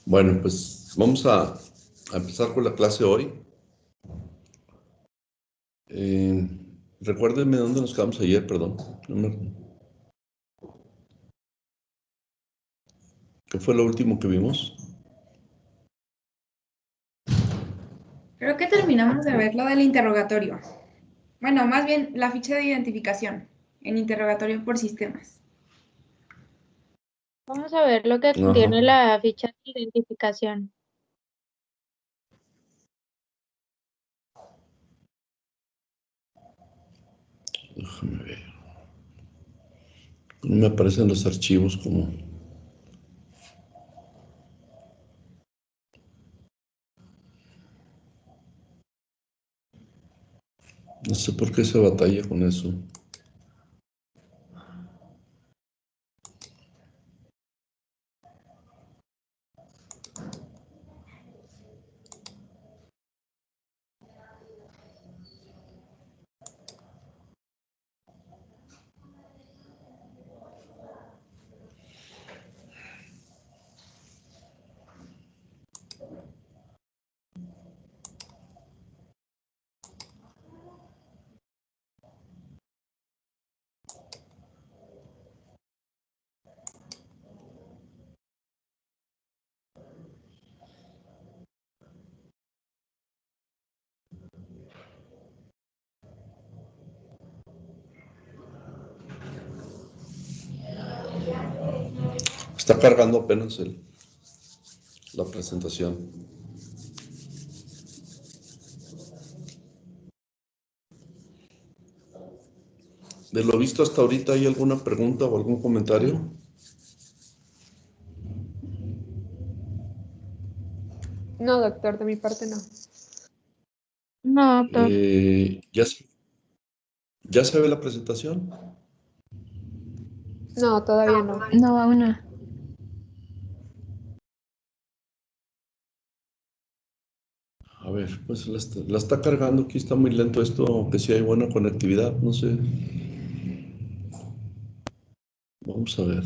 Bueno, pues vamos a empezar con la clase hoy. Recuérdenme dónde nos quedamos ayer, perdón. ¿Qué fue lo último que vimos? Creo que terminamos de ver lo del interrogatorio. Bueno, más bien la ficha de identificación en interrogatorio por sistemas. Vamos a ver lo que Ajá. contiene la ficha de identificación. Déjame ver. No me aparecen los archivos como... No sé por qué se batalla con eso. Está cargando apenas la presentación. De lo visto hasta ahorita, ¿hay alguna pregunta o algún comentario? No, doctor, de mi parte no. No, doctor. ¿Ya se ve la presentación? No, todavía no. No, aún no. A ver, pues la está cargando. Aquí está muy lento esto, aunque sí hay buena conectividad, no sé. Vamos a ver.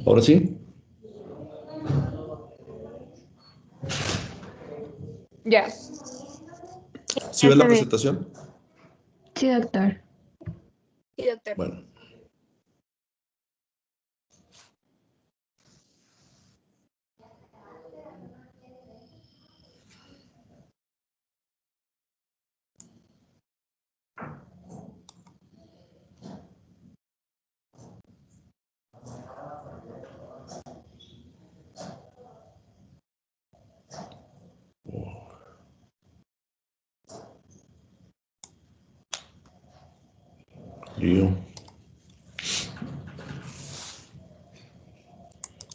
¿Ahora sí? Ya. ¿Sí Ya ves se la ve. presentación? Sí, doctor. Sí, doctor. Bueno. Lío.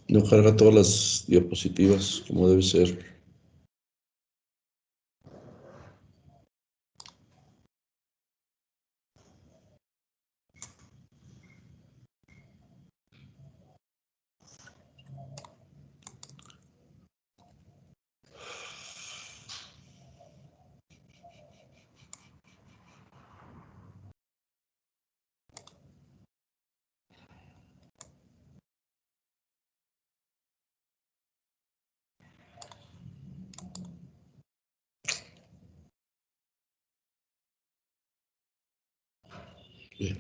No carga todas las diapositivas como debe ser. Bien.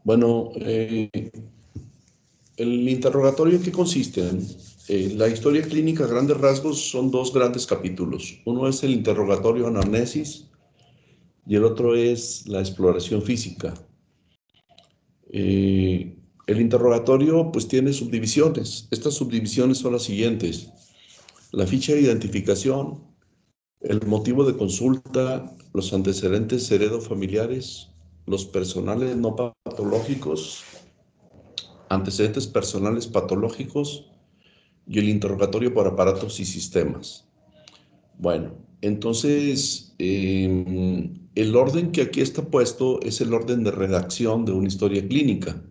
Bueno, el interrogatorio, ¿en qué consiste? La historia clínica a grandes rasgos son dos grandes capítulos. Uno es el interrogatorio anamnesis y el otro es la exploración física. El interrogatorio pues tiene subdivisiones. Estas subdivisiones son las siguientes: la ficha de identificación, el motivo de consulta, los antecedentes heredofamiliares, los personales no patológicos, antecedentes personales patológicos y el interrogatorio por aparatos y sistemas. Bueno, entonces, el el orden que aquí está puesto es el orden de redacción de una historia clínica.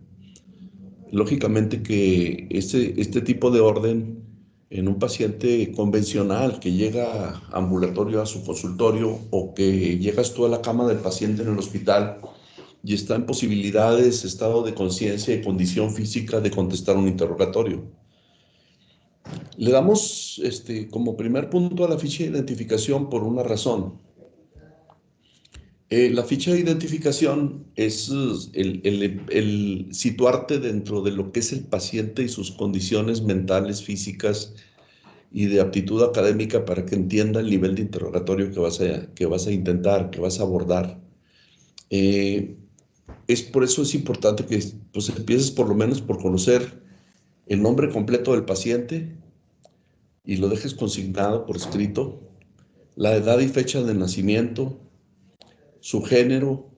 Lógicamente que este tipo de orden en un paciente convencional que llega ambulatorio a su consultorio o que llegas tú a la cama del paciente en el hospital y está en posibilidades, estado de conciencia y condición física de contestar un interrogatorio. Le damos como primer punto a la ficha de identificación por una razón. La ficha de identificación es el situarte dentro de lo que es el paciente y sus condiciones mentales, físicas y de aptitud académica para que entienda el nivel de interrogatorio que vas a intentar, que vas a abordar. Por eso es importante que pues, empieces por lo menos por conocer el nombre completo del paciente y lo dejes consignado por escrito, la edad y fecha de nacimiento, su género,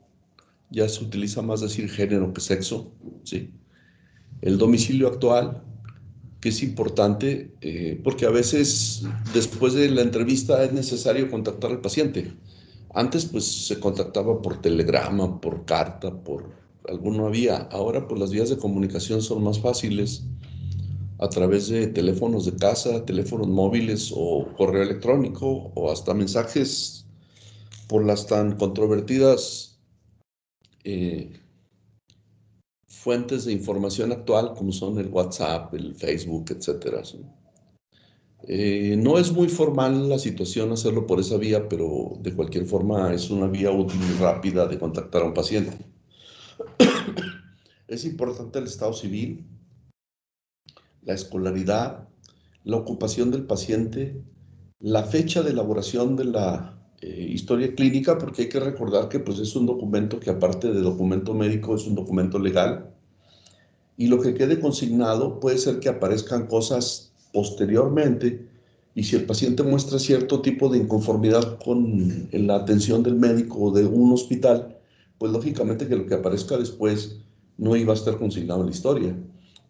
ya se utiliza más decir género que sexo, ¿sí? El domicilio actual, que es importante porque a veces después de la entrevista es necesario contactar al paciente. Antes pues se contactaba por telegrama, por carta, por alguna vía. Ahora pues las vías de comunicación son más fáciles a través de teléfonos de casa, teléfonos móviles o correo electrónico o hasta mensajes por las tan controvertidas fuentes de información actual como son el WhatsApp, el Facebook, etcétera, ¿sí? No es muy formal la situación hacerlo por esa vía, pero de cualquier forma es una vía útil y rápida de contactar a un paciente. Es importante el estado civil, la escolaridad, la ocupación del paciente, la fecha de elaboración de la historia clínica, porque hay que recordar que pues, es un documento que aparte de documento médico es un documento legal, y lo que quede consignado puede ser que aparezcan cosas posteriormente, y si el paciente muestra cierto tipo de inconformidad con la atención del médico o de un hospital, pues lógicamente que lo que aparezca después no iba a estar consignado en la historia.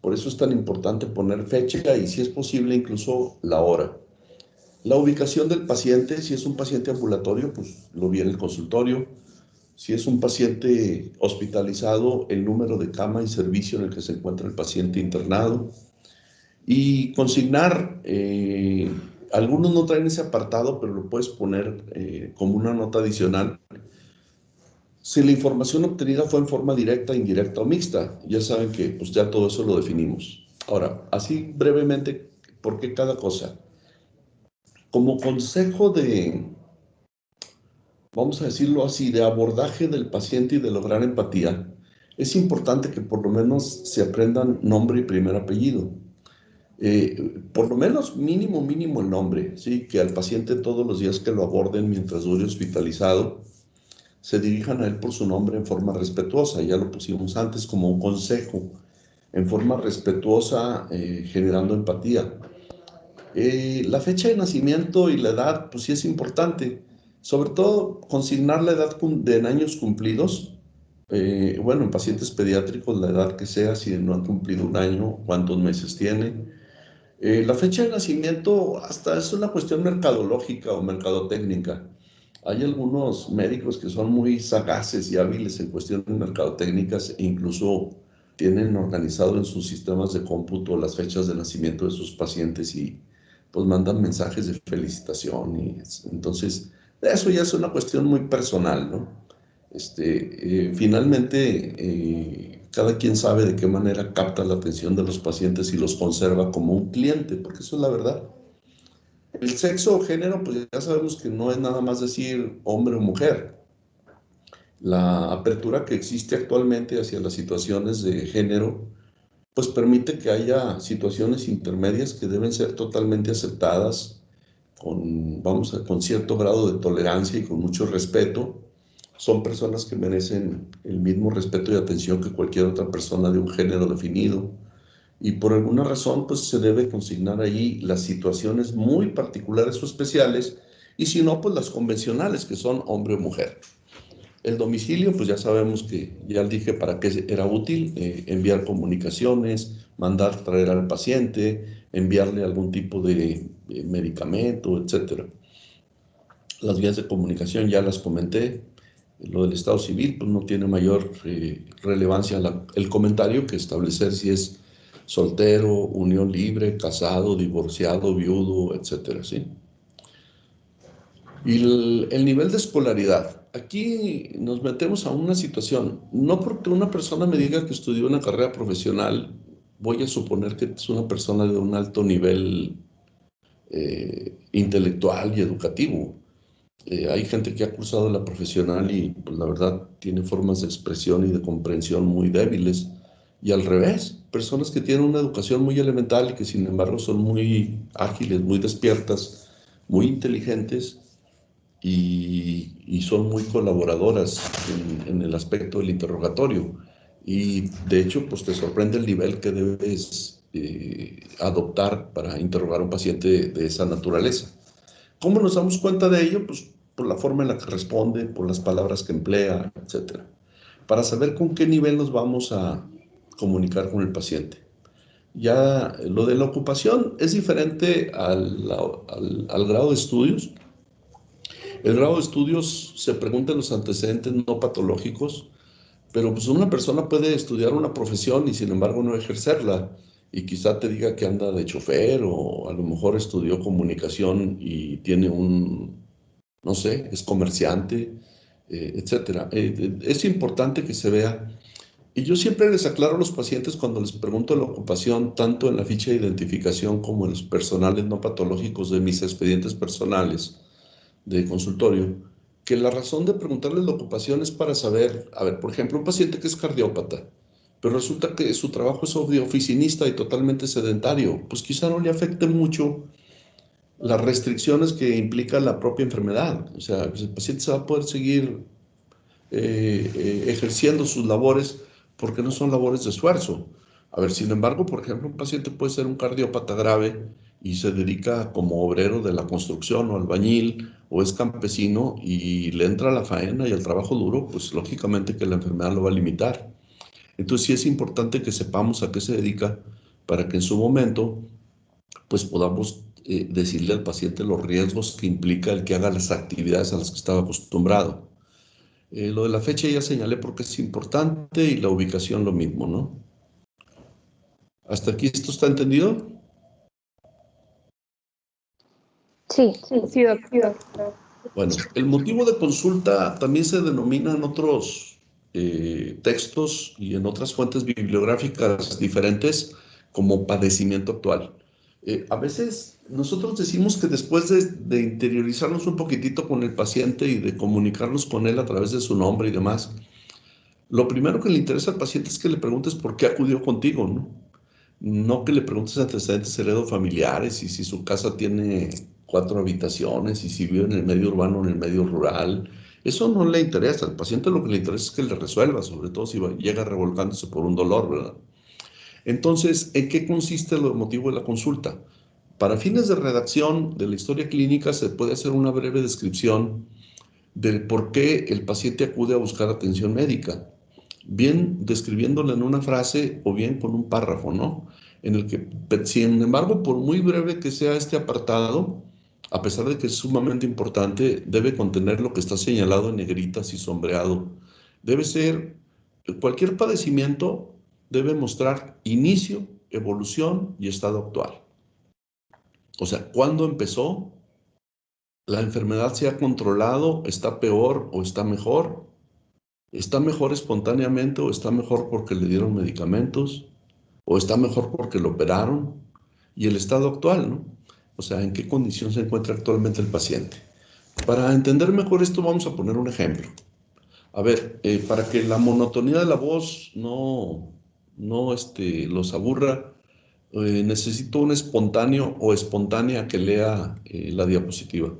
Por eso es tan importante poner fecha y, si es posible, incluso la hora. La ubicación del paciente, si es un paciente ambulatorio, pues lo vi en el consultorio. Si es un paciente hospitalizado, el número de cama y servicio en el que se encuentra el paciente internado. Y consignar, algunos no traen ese apartado, pero lo puedes poner como una nota adicional. Si la información obtenida fue en forma directa, indirecta o mixta, ya saben que pues ya todo eso lo definimos. Ahora, así brevemente, ¿por qué cada cosa? Como consejo vamos a decirlo así, de abordaje del paciente y de lograr empatía, es importante que por lo menos se aprendan nombre y primer apellido. Por lo menos mínimo el nombre, ¿sí? Que al paciente todos los días que lo aborden mientras dure hospitalizado, se dirijan a él por su nombre en forma respetuosa. Ya lo pusimos antes como un consejo, en forma respetuosa, generando empatía. La fecha de nacimiento y la edad, pues sí es importante. Sobre todo, consignar la edad en años cumplidos. Bueno, en pacientes pediátricos, la edad que sea, si no han cumplido un año, cuántos meses tiene. La fecha de nacimiento hasta es una cuestión mercadológica o mercadotécnica. Hay algunos médicos que son muy sagaces y hábiles en cuestiones mercadotécnicas e incluso tienen organizado en sus sistemas de cómputo las fechas de nacimiento de sus pacientes y pues mandan mensajes de felicitación. Entonces, eso ya es una cuestión muy personal, ¿no? Finalmente, cada quien sabe de qué manera capta la atención de los pacientes y los conserva como un cliente, porque eso es la verdad. El sexo o género, pues ya sabemos que no es nada más decir hombre o mujer. La apertura que existe actualmente hacia las situaciones de género, pues permite que haya situaciones intermedias que deben ser totalmente aceptadas con cierto grado de tolerancia y con mucho respeto. Son personas que merecen el mismo respeto y atención que cualquier otra persona de un género definido. Y por alguna razón, pues se debe consignar ahí las situaciones muy particulares o especiales, y si no, pues las convencionales, que son hombre o mujer. El domicilio, pues ya sabemos que, ya dije para qué era útil, enviar comunicaciones, mandar traer al paciente, enviarle algún tipo de medicamento, etc. Las vías de comunicación ya las comenté. Lo del estado civil, pues no tiene mayor relevancia el comentario que establecer si es soltero, unión libre, casado, divorciado, viudo, etcétera, ¿sí? Y el nivel de escolaridad. Aquí nos metemos a una situación. No porque una persona me diga que estudió una carrera profesional, voy a suponer que es una persona de un alto nivel intelectual y educativo. Hay gente que ha cursado la profesional y pues, la verdad tiene formas de expresión y de comprensión muy débiles. Y al revés, personas que tienen una educación muy elemental y que sin embargo son muy ágiles, muy despiertas, muy inteligentes y son muy colaboradoras en el aspecto del interrogatorio. Y de hecho, pues te sorprende el nivel que debes adoptar para interrogar a un paciente de esa naturaleza. ¿Cómo nos damos cuenta de ello? Pues por la forma en la que responde, por las palabras que emplea, etcétera. Para saber con qué nivel nos vamos a comunicar con el paciente. Ya lo de la ocupación es diferente al grado de estudios. El grado de estudios se pregunta en los antecedentes no patológicos, pero pues una persona puede estudiar una profesión y sin embargo no ejercerla. Y quizá te diga que anda de chofer o a lo mejor estudió comunicación y tiene no sé, es comerciante, etcétera. Es importante que se vea. Y yo siempre les aclaro a los pacientes cuando les pregunto la ocupación, tanto en la ficha de identificación como en los personales no patológicos de mis expedientes personales de consultorio, que la razón de preguntarles la ocupación es para saber, a ver, por ejemplo, un paciente que es cardiópata, pero resulta que su trabajo es de oficinista y totalmente sedentario, pues quizá no le afecte mucho las restricciones que implica la propia enfermedad. O sea, pues el paciente se va a poder seguir ejerciendo sus labores porque no son labores de esfuerzo. A ver, sin embargo, por ejemplo, un paciente puede ser un cardiópata grave y se dedica como obrero de la construcción o albañil o es campesino y le entra a la faena y al trabajo duro, pues lógicamente que la enfermedad lo va a limitar. Entonces sí es importante que sepamos a qué se dedica para que en su momento pues podamos decirle al paciente los riesgos que implica el que haga las actividades a las que estaba acostumbrado. Lo de la fecha ya señalé porque es importante y la ubicación lo mismo, ¿no? ¿Hasta aquí esto está entendido? Sí. Sí, doctor. Bueno, el motivo de consulta también se denomina en otros textos y en otras fuentes bibliográficas diferentes como padecimiento actual. A veces nosotros decimos que después de interiorizarnos un poquitito con el paciente y de comunicarnos con él a través de su nombre y demás, lo primero que le interesa al paciente es que le preguntes por qué acudió contigo, ¿no? No que le preguntes antecedentes heredofamiliares y si su casa tiene 4 habitaciones y si vive en el medio urbano o en el medio rural. Eso no le interesa. Al paciente lo que le interesa es que le resuelva, sobre todo si llega revolcándose por un dolor, ¿verdad? Entonces, ¿en qué consiste el motivo de la consulta? Para fines de redacción de la historia clínica se puede hacer una breve descripción del por qué el paciente acude a buscar atención médica, bien describiéndola en una frase o bien con un párrafo, ¿no? En el que, sin embargo, por muy breve que sea este apartado, a pesar de que es sumamente importante, debe contener lo que está señalado en negritas y sombreado. Debe ser, cualquier padecimiento debe mostrar inicio, evolución y estado actual. O sea, ¿cuándo empezó? ¿La enfermedad se ha controlado? ¿Está peor o está mejor? ¿Está mejor espontáneamente o está mejor porque le dieron medicamentos? ¿O está mejor porque lo operaron? Y el estado actual, ¿no? O sea, ¿en qué condición se encuentra actualmente el paciente? Para entender mejor esto vamos a poner un ejemplo. A ver, para que la monotonía de la voz no los aburra, necesito un espontáneo o espontánea que lea la diapositiva.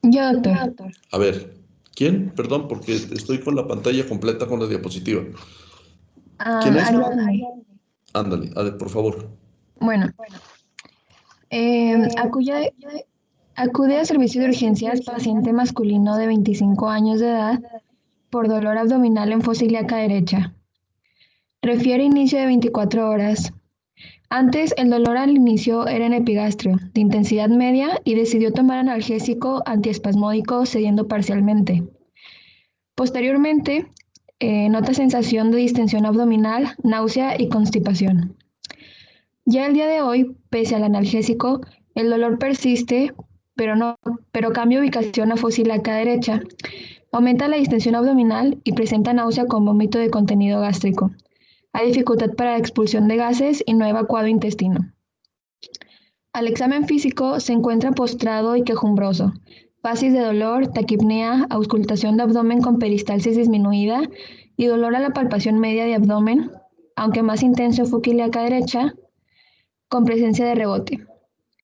Yo, doctor. A ver, ¿quién? Perdón, porque estoy con la pantalla completa con la diapositiva. ¿Quién es? Ariadne. Ándale, por favor. Bueno, acude a servicio de urgencias paciente masculino de 25 años de edad por dolor abdominal en fosa ilíaca derecha. Refiere inicio de 24 horas. Antes, el dolor al inicio era en epigastrio, de intensidad media, y decidió tomar analgésico antiespasmódico cediendo parcialmente. Posteriormente, nota sensación de distensión abdominal, náusea y constipación. Ya el día de hoy, pese al analgésico, el dolor persiste, pero cambia ubicación a fosílaca derecha. Aumenta la distensión abdominal y presenta náusea con vómito de contenido gástrico. Hay dificultad para la expulsión de gases y no ha evacuado intestino. Al examen físico se encuentra postrado y quejumbroso, facies de dolor, taquipnea, auscultación de abdomen con peristalsis disminuida y dolor a la palpación media de abdomen, aunque más intenso focílica derecha, con presencia de rebote.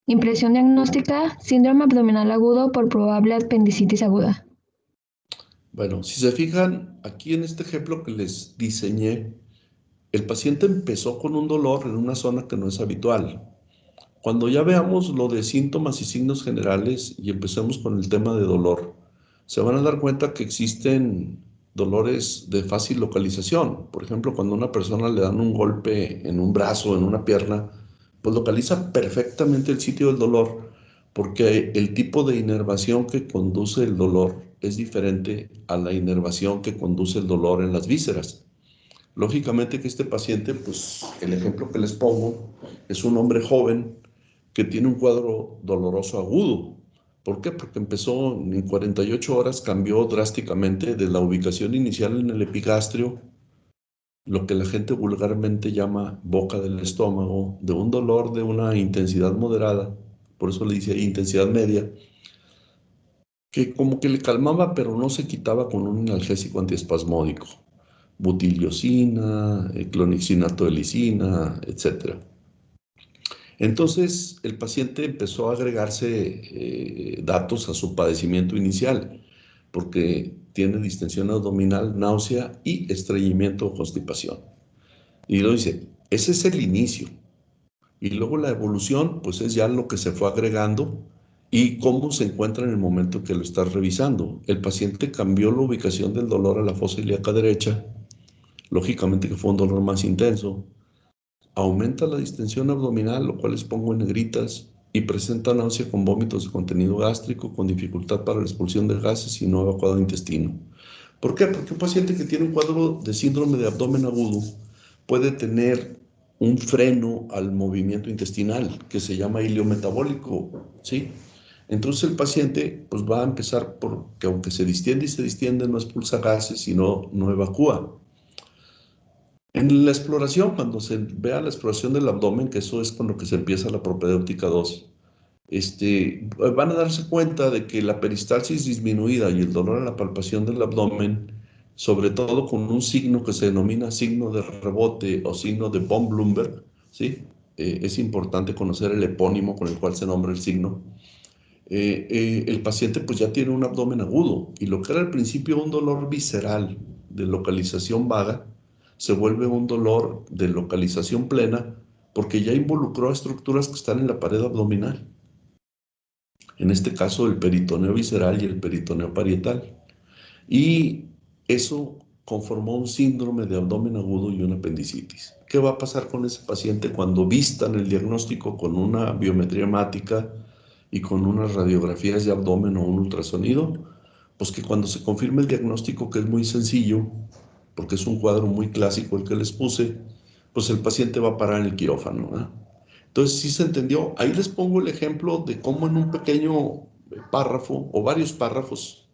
Impresión diagnóstica, síndrome abdominal agudo por probable apendicitis aguda. Bueno, si se fijan, aquí en este ejemplo que les diseñé, el paciente empezó con un dolor en una zona que no es habitual. Cuando ya veamos lo de síntomas y signos generales y empecemos con el tema de dolor, se van a dar cuenta que existen dolores de fácil localización. Por ejemplo, cuando a una persona le dan un golpe en un brazo, en una pierna, pues localiza perfectamente el sitio del dolor, porque el tipo de inervación que conduce el dolor es diferente a la inervación que conduce el dolor en las vísceras. Lógicamente que este paciente, pues el ejemplo que les pongo, es un hombre joven que tiene un cuadro doloroso agudo. ¿Por qué? Porque empezó en 48 horas, cambió drásticamente de la ubicación inicial en el epigastrio, lo que la gente vulgarmente llama boca del estómago, de un dolor de una intensidad moderada, por eso le dice ahí intensidad media, que como que le calmaba, pero no se quitaba con un analgésico antiespasmódico, butiliosina, clonixinato de lisina, etc. Entonces el paciente empezó a agregarse datos a su padecimiento inicial, porque tiene distensión abdominal, náusea y estreñimiento o constipación. Y lo dice, ese es el inicio. Y luego la evolución, pues es ya lo que se fue agregando y cómo se encuentra en el momento que lo estás revisando. El paciente cambió la ubicación del dolor a la fosa ilíaca derecha, lógicamente que fue un dolor más intenso. Aumenta la distensión abdominal, lo cual les pongo en negritas, y presenta náusea con vómitos de contenido gástrico, con dificultad para la expulsión de gases y no evacuado de intestino. ¿Por qué? Porque un paciente que tiene un cuadro de síndrome de abdomen agudo puede tener un freno al movimiento intestinal que se llama ilio metabólico, ¿sí? Entonces el paciente pues va a empezar porque aunque se distiende y se distiende, no expulsa gases y no evacúa. En la exploración, cuando se vea la exploración del abdomen, que eso es con lo que se empieza la propedéutica 2, van a darse cuenta de que la peristalsis disminuida y el dolor en la palpación del abdomen, sobre todo con un signo que se denomina signo de rebote o signo de von Blumberg, ¿sí? Es importante conocer el epónimo con el cual se nombra el signo. El paciente pues ya tiene un abdomen agudo y lo que era al principio un dolor visceral de localización vaga, se vuelve un dolor de localización plena porque ya involucró a estructuras que están en la pared abdominal. En este caso el peritoneo visceral y el peritoneo parietal. Y eso conformó un síndrome de abdomen agudo y una apendicitis. ¿Qué va a pasar con ese paciente cuando vistan el diagnóstico con una biometría hemática y con unas radiografías de abdomen o un ultrasonido? Pues que cuando se confirme el diagnóstico, que es muy sencillo, porque es un cuadro muy clásico el que les puse, pues el paciente va a parar en el quirófano, ¿eh? Entonces, ¿sí se entendió? Ahí les pongo el ejemplo de cómo en un pequeño párrafo o varios párrafos,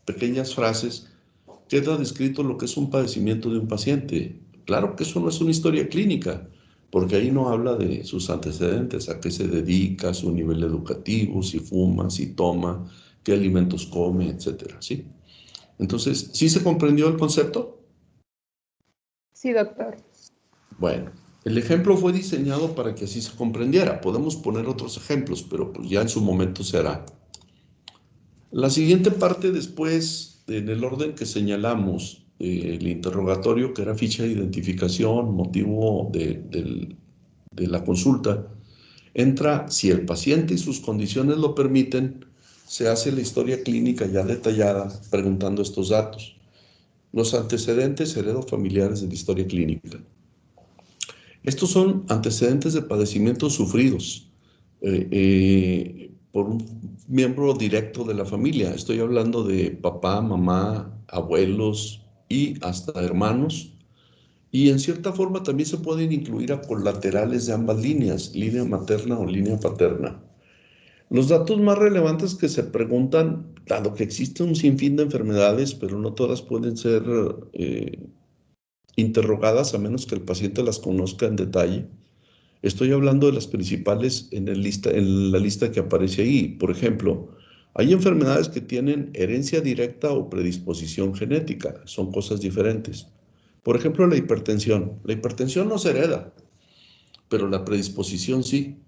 pequeñas frases, queda descrito lo que es un padecimiento de un paciente. Claro que eso no es una historia clínica, porque ahí no habla de sus antecedentes, a qué se dedica, su nivel educativo, si fuma, si toma, qué alimentos come, etcétera, ¿sí? Entonces, ¿sí se comprendió el concepto? Sí, doctor. Bueno, el ejemplo fue diseñado para que así se comprendiera. Podemos poner otros ejemplos, pero pues ya en su momento se hará. La siguiente parte después, en el orden que señalamos, el interrogatorio, que era ficha de identificación, motivo de la consulta, entra, si el paciente y sus condiciones lo permiten, se hace la historia clínica ya detallada preguntando estos datos. Los antecedentes heredofamiliares de la historia clínica. Estos son antecedentes de padecimientos sufridos por un miembro directo de la familia. Estoy hablando de papá, mamá, abuelos y hasta hermanos. Y en cierta forma también se pueden incluir a colaterales de ambas líneas, línea materna o línea paterna. Los datos más relevantes que se preguntan, dado que existe un sinfín de enfermedades, pero no todas pueden ser interrogadas a menos que el paciente las conozca en detalle. Estoy hablando de las principales en la lista que aparece ahí. Por ejemplo, hay enfermedades que tienen herencia directa o predisposición genética. Son cosas diferentes. Por ejemplo, la hipertensión. La hipertensión no se hereda, pero la predisposición sí.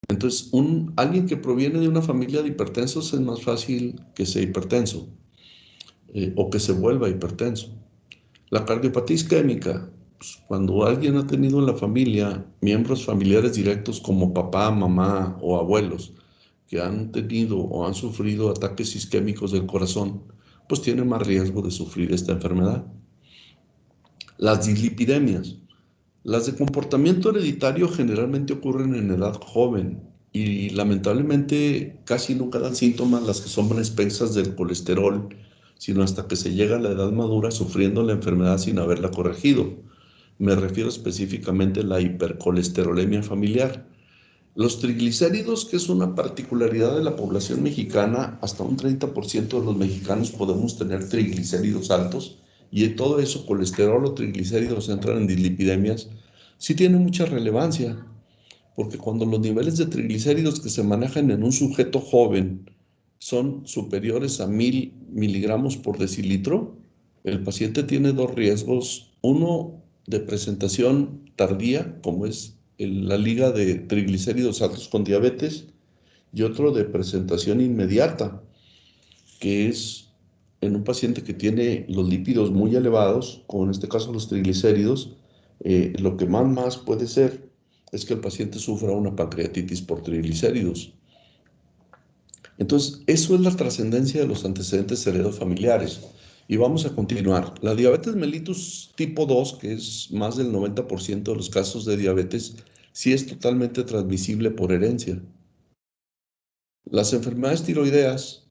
Entonces, alguien que proviene de una familia de hipertensos es más fácil que sea hipertenso o que se vuelva hipertenso. La cardiopatía isquémica, pues, cuando alguien ha tenido en la familia miembros familiares directos como papá, mamá o abuelos que han tenido o han sufrido ataques isquémicos del corazón, pues tiene más riesgo de sufrir esta enfermedad. Las dislipidemias. Las de comportamiento hereditario generalmente ocurren en edad joven y lamentablemente casi nunca dan síntomas las que son expensas del colesterol, sino hasta que se llega a la edad madura sufriendo la enfermedad sin haberla corregido. Me refiero específicamente a la hipercolesterolemia familiar. Los triglicéridos, que es una particularidad de la población mexicana, hasta un 30% de los mexicanos podemos tener triglicéridos altos, y de todo eso, colesterol o triglicéridos entran en dislipidemias, sí tiene mucha relevancia, porque cuando los niveles de triglicéridos que se manejan en un sujeto joven son superiores a 1000 miligramos por decilitro, el paciente tiene dos riesgos: uno de presentación tardía, como es la liga de triglicéridos altos con diabetes, y otro de presentación inmediata, que es en un paciente que tiene los lípidos muy elevados, como en este caso los triglicéridos. Lo que más puede ser es que el paciente sufra una pancreatitis por triglicéridos. Entonces, eso es la trascendencia de los antecedentes heredofamiliares. Y vamos a continuar. La diabetes mellitus tipo 2, que es más del 90% de los casos de diabetes, sí es totalmente transmisible por herencia. Las enfermedades tiroideas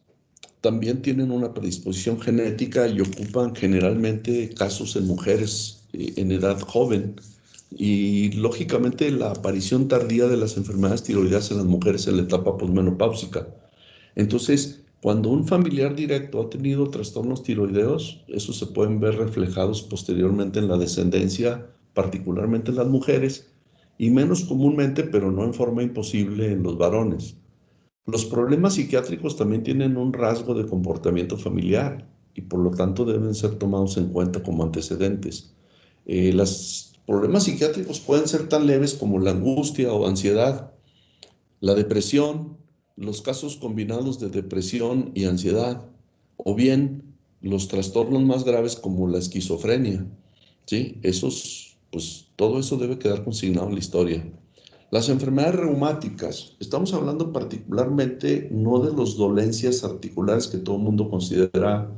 también tienen una predisposición genética y ocupan generalmente casos en mujeres en edad joven. Y lógicamente la aparición tardía de las enfermedades tiroideas en las mujeres en la etapa posmenopáusica. Entonces, cuando un familiar directo ha tenido trastornos tiroideos, esos se pueden ver reflejados posteriormente en la descendencia, particularmente en las mujeres, y menos comúnmente, pero no en forma imposible, en los varones. Los problemas psiquiátricos también tienen un rasgo de comportamiento familiar y por lo tanto deben ser tomados en cuenta como antecedentes. Los problemas psiquiátricos pueden ser tan leves como la angustia o ansiedad, la depresión, los casos combinados de depresión y ansiedad, o bien los trastornos más graves como la esquizofrenia. ¿Sí? Pues todo eso debe quedar consignado en la historia. Las enfermedades reumáticas, estamos hablando particularmente no de las dolencias articulares que todo el mundo considera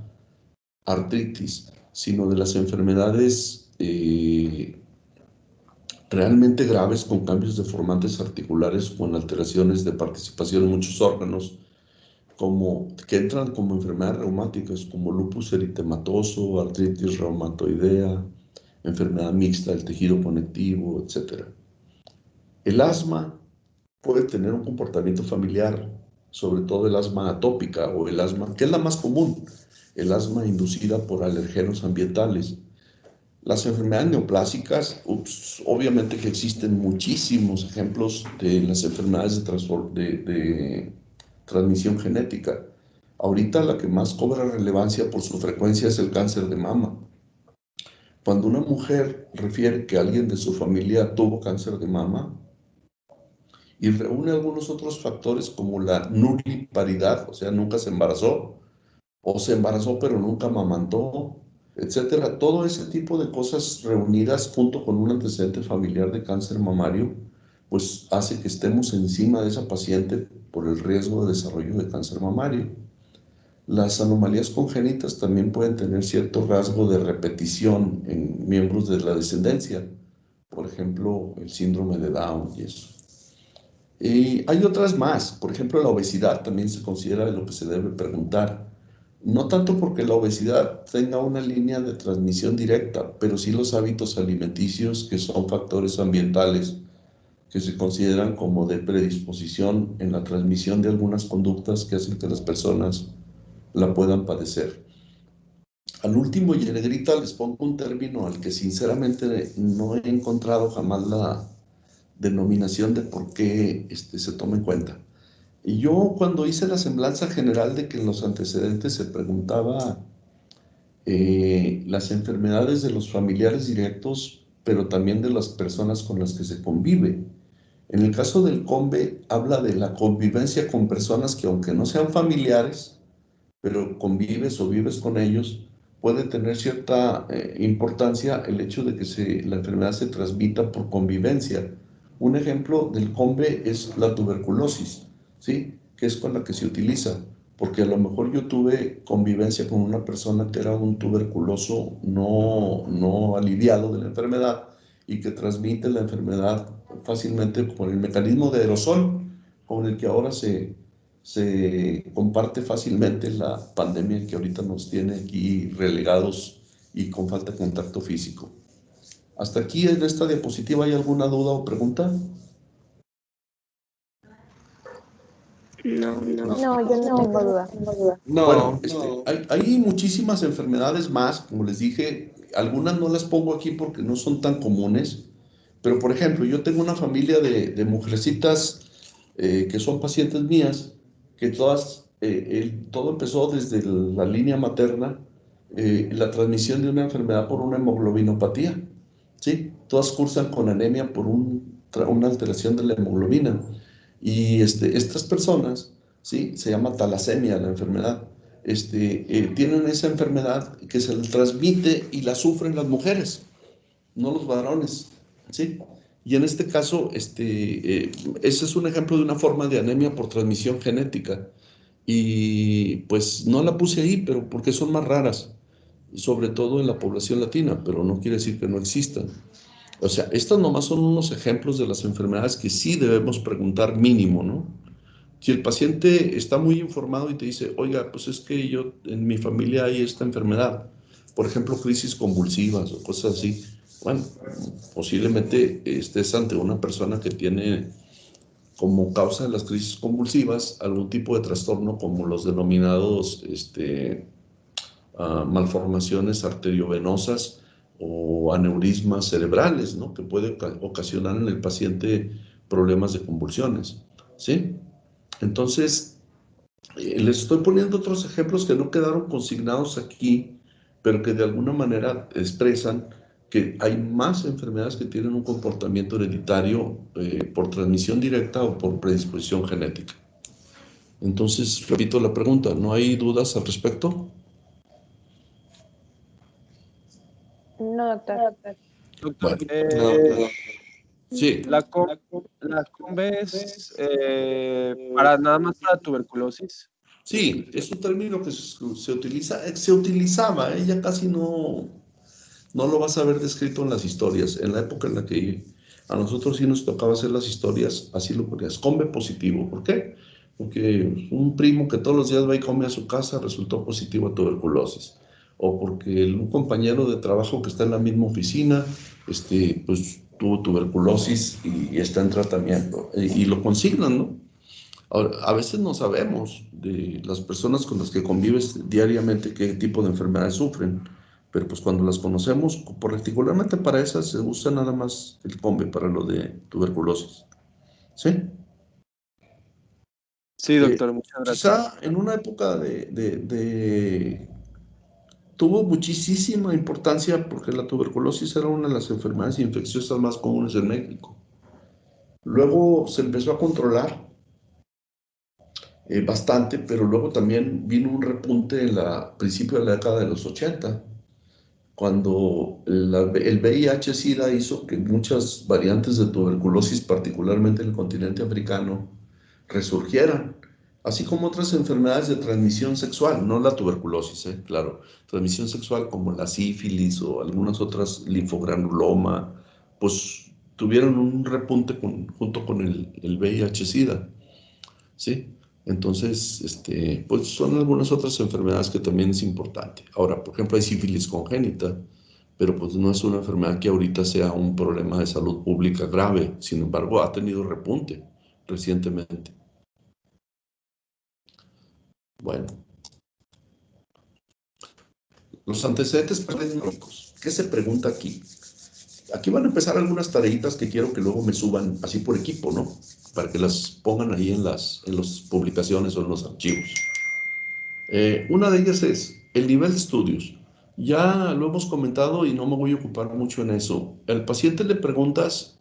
artritis, sino de las enfermedades realmente graves con cambios deformantes articulares, con alteraciones de participación en muchos órganos, que entran como enfermedades reumáticas, como lupus eritematoso, artritis reumatoidea, enfermedad mixta del tejido conectivo, etc. El asma puede tener un comportamiento familiar, sobre todo el asma atópica o el asma, que es la más común, el asma inducida por alergenos ambientales. Las enfermedades neoplásicas, obviamente que existen muchísimos ejemplos de las enfermedades de transmisión genética. Ahorita la que más cobra relevancia por su frecuencia es el cáncer de mama. Cuando una mujer refiere que alguien de su familia tuvo cáncer de mama y reúne algunos otros factores como la nulliparidad, o sea, nunca se embarazó, o se embarazó pero nunca amamantó, etcétera. Todo ese tipo de cosas reunidas junto con un antecedente familiar de cáncer mamario, pues hace que estemos encima de esa paciente por el riesgo de desarrollo de cáncer mamario. Las anomalías congénitas también pueden tener cierto rasgo de repetición en miembros de la descendencia. por ejemplo, el síndrome de Down y eso. Y hay otras más, por ejemplo, la obesidad también se considera de lo que se debe preguntar. No tanto porque la obesidad tenga una línea de transmisión directa, pero sí los hábitos alimenticios que son factores ambientales que se consideran como de predisposición en la transmisión de algunas conductas que hacen que las personas la puedan padecer. Al último y en negrita les pongo un término al que sinceramente no he encontrado jamás la denominación de por qué se toma en cuenta. Y yo cuando hice la semblanza general de que en los antecedentes se preguntaba las enfermedades de los familiares directos, pero también de las personas con las que se convive. En el caso del CONVE habla de la convivencia con personas que aunque no sean familiares, pero convives o vives con ellos, puede tener cierta importancia el hecho de que la enfermedad se transmita por convivencia. Un ejemplo del CONVE es la tuberculosis, ¿sí? Que es con la que se utiliza, porque a lo mejor yo tuve convivencia con una persona que era un tuberculoso no aliviado de la enfermedad y que transmite la enfermedad fácilmente por el mecanismo de aerosol con el que ahora se comparte fácilmente la pandemia que ahorita nos tiene aquí relegados y con falta de contacto físico. ¿Hasta aquí en esta diapositiva hay alguna duda o pregunta? No, yo no tengo duda. Bueno, hay muchísimas enfermedades más, como les dije, algunas no las pongo aquí porque no son tan comunes, pero por ejemplo, yo tengo una familia de mujercitas que son pacientes mías, que todo empezó desde la línea materna, la transmisión de una enfermedad por una hemoglobinopatía, ¿sí? Todas cursan con anemia por una alteración de la hemoglobina. Y estas personas, ¿sí? Se llama talasemia la enfermedad. Tienen esa enfermedad que se les transmite y la sufren las mujeres, no los varones, ¿sí? Y en este caso, ese es un ejemplo de una forma de anemia por transmisión genética. Y pues no la puse ahí, pero porque son más raras, sobre todo en la población latina, pero no quiere decir que no existan. O sea, estos nomás son unos ejemplos de las enfermedades que sí debemos preguntar mínimo, ¿no? Si el paciente está muy informado y te dice, oiga, pues es que yo en mi familia hay esta enfermedad, por ejemplo, crisis convulsivas o cosas así, bueno, posiblemente estés ante una persona que tiene como causa de las crisis convulsivas algún tipo de trastorno como los denominados malformaciones arteriovenosas o aneurismas cerebrales, ¿no? Que puede ocasionar en el paciente problemas de convulsiones, ¿sí? Entonces, les estoy poniendo otros ejemplos que no quedaron consignados aquí, pero que de alguna manera expresan que hay más enfermedades que tienen un comportamiento hereditario por transmisión directa o por predisposición genética. Entonces, repito la pregunta, ¿no hay dudas al respecto? No, doctor. Doctor, Bueno, sí. la CONVE es para nada más para tuberculosis. Sí, es un término que se utilizaba, ya casi no lo vas a ver descrito en las historias. En la época en la que a nosotros sí nos tocaba hacer las historias, así lo ponías, CONVE positivo. ¿Por qué? Porque un primo que todos los días va y come a su casa resultó positivo a tuberculosis. O porque un compañero de trabajo que está en la misma oficina, pues tuvo tuberculosis y está en tratamiento. Y lo consignan, ¿no? Ahora, a veces no sabemos de las personas con las que convives diariamente qué tipo de enfermedades sufren, pero pues cuando las conocemos, particularmente para esas se usa nada más el CONVE para lo de tuberculosis. ¿Sí? Sí, doctor, muchas gracias. Quizá en una época tuvo muchísima importancia porque la tuberculosis era una de las enfermedades infecciosas más comunes en México. Luego se empezó a controlar bastante, pero luego también vino un repunte en principio de la década de los 80, cuando el VIH-Sida hizo que muchas variantes de tuberculosis, particularmente en el continente africano, resurgieran, así como otras enfermedades de transmisión sexual, no la tuberculosis, claro, transmisión sexual como la sífilis o algunas otras, linfogranuloma pues tuvieron un repunte junto con el VIH-Sida, ¿sí? Entonces, pues son algunas otras enfermedades que también es importante. Ahora, por ejemplo, hay sífilis congénita, pero pues no es una enfermedad que ahorita sea un problema de salud pública grave. Sin embargo, ha tenido repunte recientemente. Bueno, los antecedentes patológicos. ¿Qué se pregunta aquí? Aquí van a empezar algunas tareitas que quiero que luego me suban así por equipo, ¿no? Para que las pongan ahí en las publicaciones o en los archivos. Una de ellas es el nivel de estudios. Ya lo hemos comentado y no me voy a ocupar mucho en eso. Al paciente le preguntas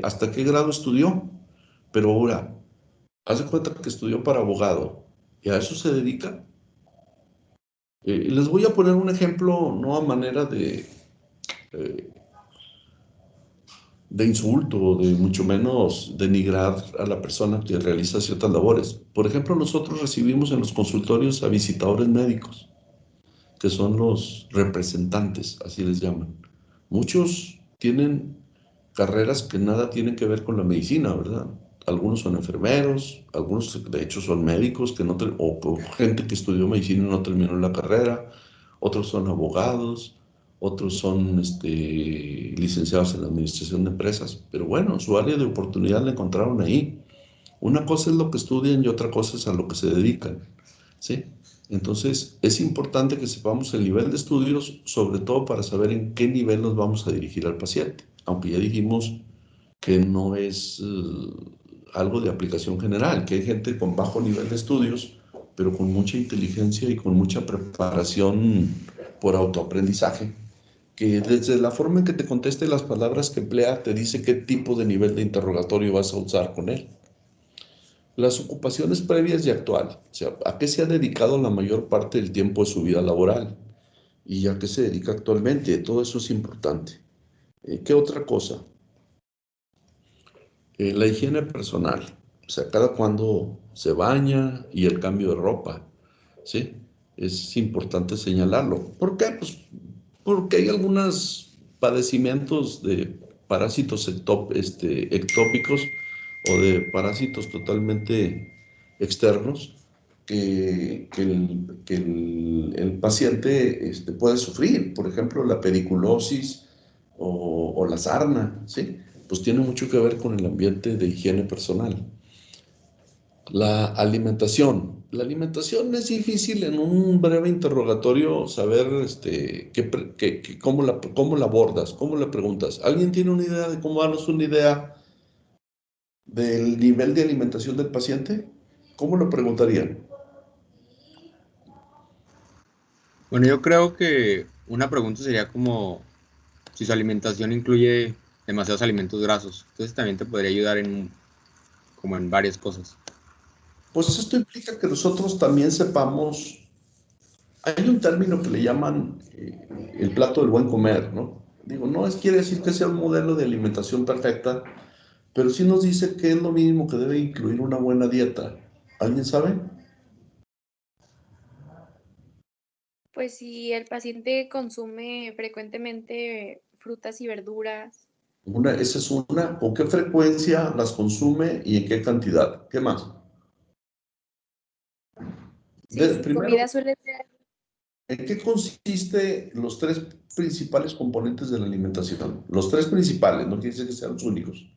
hasta qué grado estudió, pero ahora, haz de cuenta que estudió para abogado y a eso se dedica. Les voy a poner un ejemplo, no a manera eh, de insulto, de mucho menos denigrar a la persona que realiza ciertas labores. Por ejemplo, nosotros recibimos en los consultorios a visitadores médicos, que son los representantes, así les llaman. Muchos tienen carreras que nada tienen que ver con la medicina, ¿verdad? Algunos son enfermeros, algunos de hecho son médicos, o gente que estudió medicina y no terminó la carrera, otros son abogados, otros son licenciados en la administración de empresas, pero bueno, su área de oportunidad la encontraron ahí. Una cosa es lo que estudian y otra cosa es a lo que se dedican, ¿sí? Entonces, es importante que sepamos el nivel de estudios, sobre todo para saber en qué nivel nos vamos a dirigir al paciente, aunque ya dijimos que no es algo de aplicación general, que hay gente con bajo nivel de estudios, pero con mucha inteligencia y con mucha preparación por autoaprendizaje, que desde la forma en que te conteste las palabras que emplea, te dice qué tipo de nivel de interrogatorio vas a usar con él. Las ocupaciones previas y actual, o sea, ¿a qué se ha dedicado la mayor parte del tiempo de su vida laboral? ¿Y a qué se dedica actualmente? Todo eso es importante. ¿Qué otra cosa? La higiene personal, o sea, cada cuando se baña y el cambio de ropa, ¿sí? Es importante señalarlo. ¿Por qué? Pues porque hay algunos padecimientos de parásitos ectópicos o de parásitos totalmente externos que el paciente puede sufrir. Por ejemplo, la pediculosis o la sarna, ¿sí? Pues tiene mucho que ver con el ambiente de higiene personal. La alimentación. La alimentación es difícil en un breve interrogatorio saber cómo la abordas, cómo la preguntas. ¿Alguien tiene una idea de cómo darnos una idea del nivel de alimentación del paciente? ¿Cómo lo preguntarían? Bueno, yo creo que una pregunta sería como si su alimentación incluye demasiados alimentos grasos. Entonces también te podría ayudar como en varias cosas. Pues esto implica que nosotros también sepamos. Hay un término que le llaman el plato del buen comer, ¿no? Digo, no quiere decir que sea un modelo de alimentación perfecta, pero sí nos dice que es lo mínimo que debe incluir una buena dieta. ¿Alguien sabe? Pues si el paciente consume frecuentemente frutas y verduras, Esa es una. ¿Con qué frecuencia las consume y en qué cantidad? ¿Qué más? si su Primero, comida suele ser, ¿en qué consiste los tres principales componentes de la alimentación? Los tres principales, no quiere decir que sean los únicos.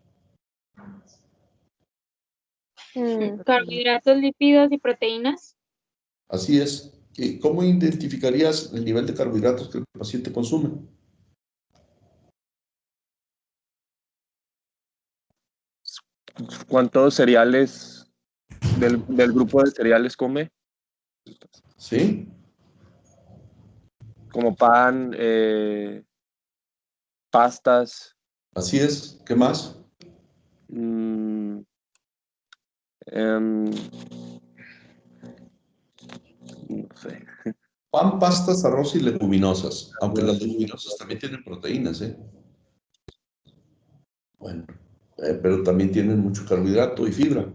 Carbohidratos, lípidos y proteínas. Así es. ¿Y cómo identificarías el nivel de carbohidratos que el paciente consume? ¿Cuántos cereales del grupo de cereales come? ¿Sí? Como pan, pastas. Así es. ¿Qué más? mm, em, no sé. Pan, pastas, arroz y leguminosas. Aunque las leguminosas también tienen proteínas, ¿eh? Bueno, pero también tienen mucho carbohidrato y fibra.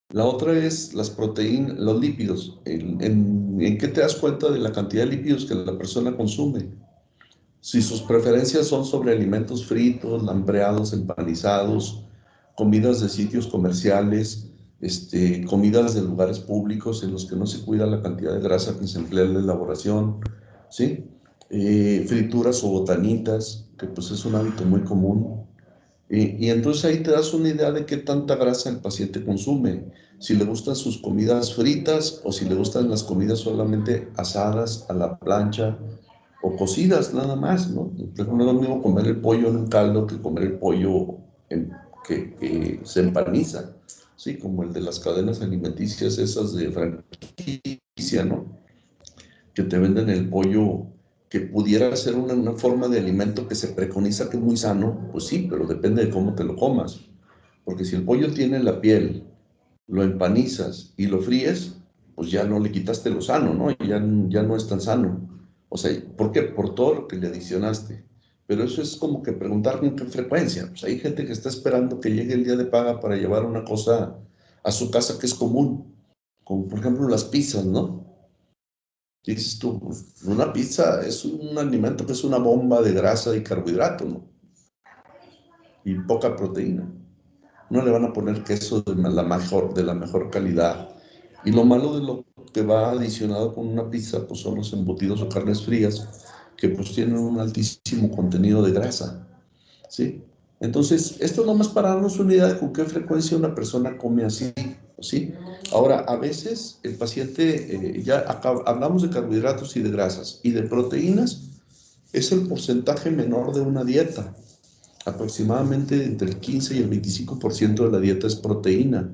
La otra es las proteínas, los lípidos. ¿En qué te das cuenta de la cantidad de lípidos que la persona consume? Si sus preferencias son sobre alimentos fritos, lampreados, empanizados, comidas de sitios comerciales, comidas de lugares públicos en los que no se cuida la cantidad de grasa que se emplea en la elaboración, ¿sí? Frituras o botanitas, que pues es un hábito muy común. Y entonces ahí te das una idea de qué tanta grasa el paciente consume, si le gustan sus comidas fritas o si le gustan las comidas solamente asadas a la plancha o cocidas nada más, ¿no? Entonces no es lo mismo comer el pollo en un caldo que comer el pollo que se empaniza, ¿sí? Como el de las cadenas alimenticias esas de franquicia, ¿no? Que te venden el pollo que pudiera ser una forma de alimento que se preconiza que es muy sano, pues sí, pero depende de cómo te lo comas. Porque si el pollo tiene la piel, lo empanizas y lo fríes, pues ya no le quitaste lo sano, ¿no? Ya no es tan sano. O sea, ¿por qué? Por todo lo que le adicionaste. Pero eso es como que preguntar con qué frecuencia. Pues hay gente que está esperando que llegue el día de paga para llevar una cosa a su casa que es común, como por ejemplo las pizzas, ¿no? Dices tú, pues, una pizza es un alimento que es una bomba de grasa y carbohidrato, ¿no? Y poca proteína. No le van a poner queso de la mejor calidad. Y lo malo de lo que va adicionado con una pizza, pues son los embutidos o carnes frías, que pues tienen un altísimo contenido de grasa, ¿sí? Entonces, esto nomás para darnos una idea de con qué frecuencia una persona come así, ¿sí? Ahora, a veces el paciente, ya acá hablamos de carbohidratos y de grasas, y de proteínas, es el porcentaje menor de una dieta. Aproximadamente entre el 15 y el 25% de la dieta es proteína,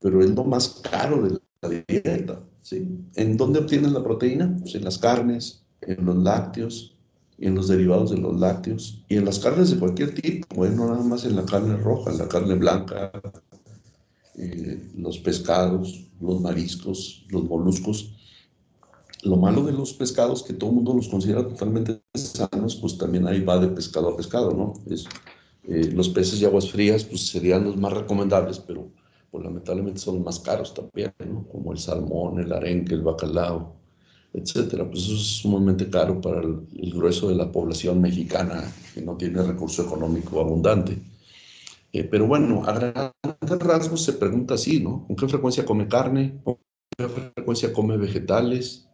pero es lo más caro de la dieta, ¿sí? ¿En dónde obtienes la proteína? Pues en las carnes, en los lácteos, y en los derivados de los lácteos, y en las carnes de cualquier tipo, no nada más en la carne roja, en la carne blanca, los pescados, los mariscos, los moluscos. Lo malo de los pescados, que todo el mundo los considera totalmente sanos, pues también ahí va de pescado a pescado, ¿no? Los peces de aguas frías, pues serían los más recomendables, pero pues, lamentablemente son los más caros también, ¿no? Como el salmón, el arenque, el bacalao, etcétera. Pues eso es sumamente caro para el grueso de la población mexicana que no tiene recurso económico abundante. Pero bueno, a grandes rasgos se pregunta así, ¿no? ¿Con qué frecuencia come carne? ¿Con qué frecuencia come vegetales?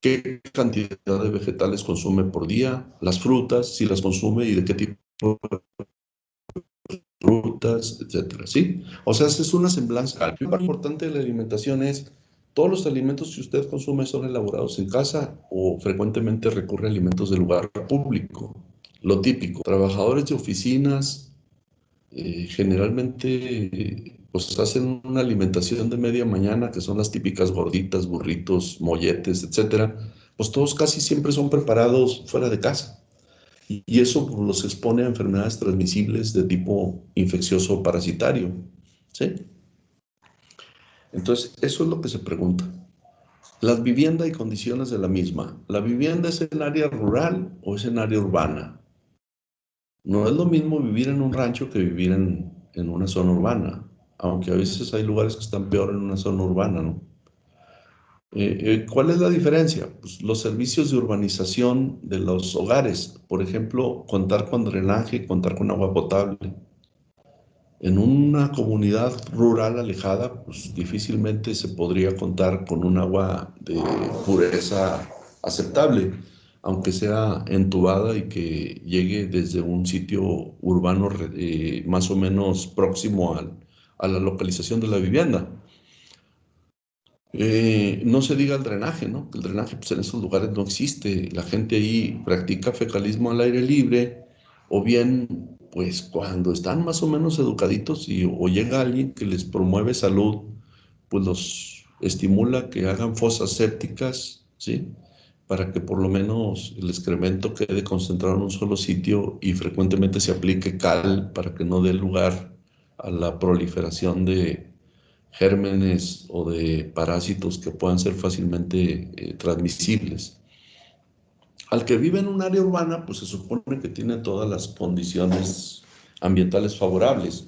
¿Qué cantidad de vegetales consume por día? Las frutas, si las consume y de qué tipo de frutas, etcétera, ¿sí? O sea, esa es una semblanza. Lo más importante de la alimentación es, ¿todos los alimentos que usted consume son elaborados en casa o frecuentemente recurre a alimentos del lugar público? Lo típico, trabajadores de oficinas generalmente pues hacen una alimentación de media mañana, que son las típicas gorditas, burritos, molletes, etcétera. Pues todos casi siempre son preparados fuera de casa. Y eso pues, los expone a enfermedades transmisibles de tipo infeccioso o parasitario, ¿sí? Entonces, eso es lo que se pregunta. La vivienda y condiciones de la misma. ¿La vivienda es en área rural o es en área urbana? No es lo mismo vivir en un rancho que vivir en una zona urbana, aunque a veces hay lugares que están peor en una zona urbana, ¿no? ¿Cuál es la diferencia? Pues los servicios de urbanización de los hogares, por ejemplo, contar con drenaje, contar con agua potable. En una comunidad rural alejada, pues difícilmente se podría contar con un agua de pureza aceptable, aunque sea entubada y que llegue desde un sitio urbano más o menos próximo a la localización de la vivienda. No se diga el drenaje, ¿no? El drenaje pues, en esos lugares no existe. La gente ahí practica fecalismo al aire libre o bien, pues cuando están más o menos educaditos o llega alguien que les promueve salud, pues los estimula que hagan fosas sépticas, ¿sí? Para que por lo menos el excremento quede concentrado en un solo sitio y frecuentemente se aplique cal para que no dé lugar a la proliferación de gérmenes o de parásitos que puedan ser fácilmente transmisibles. Al que vive en un área urbana, pues se supone que tiene todas las condiciones ambientales favorables,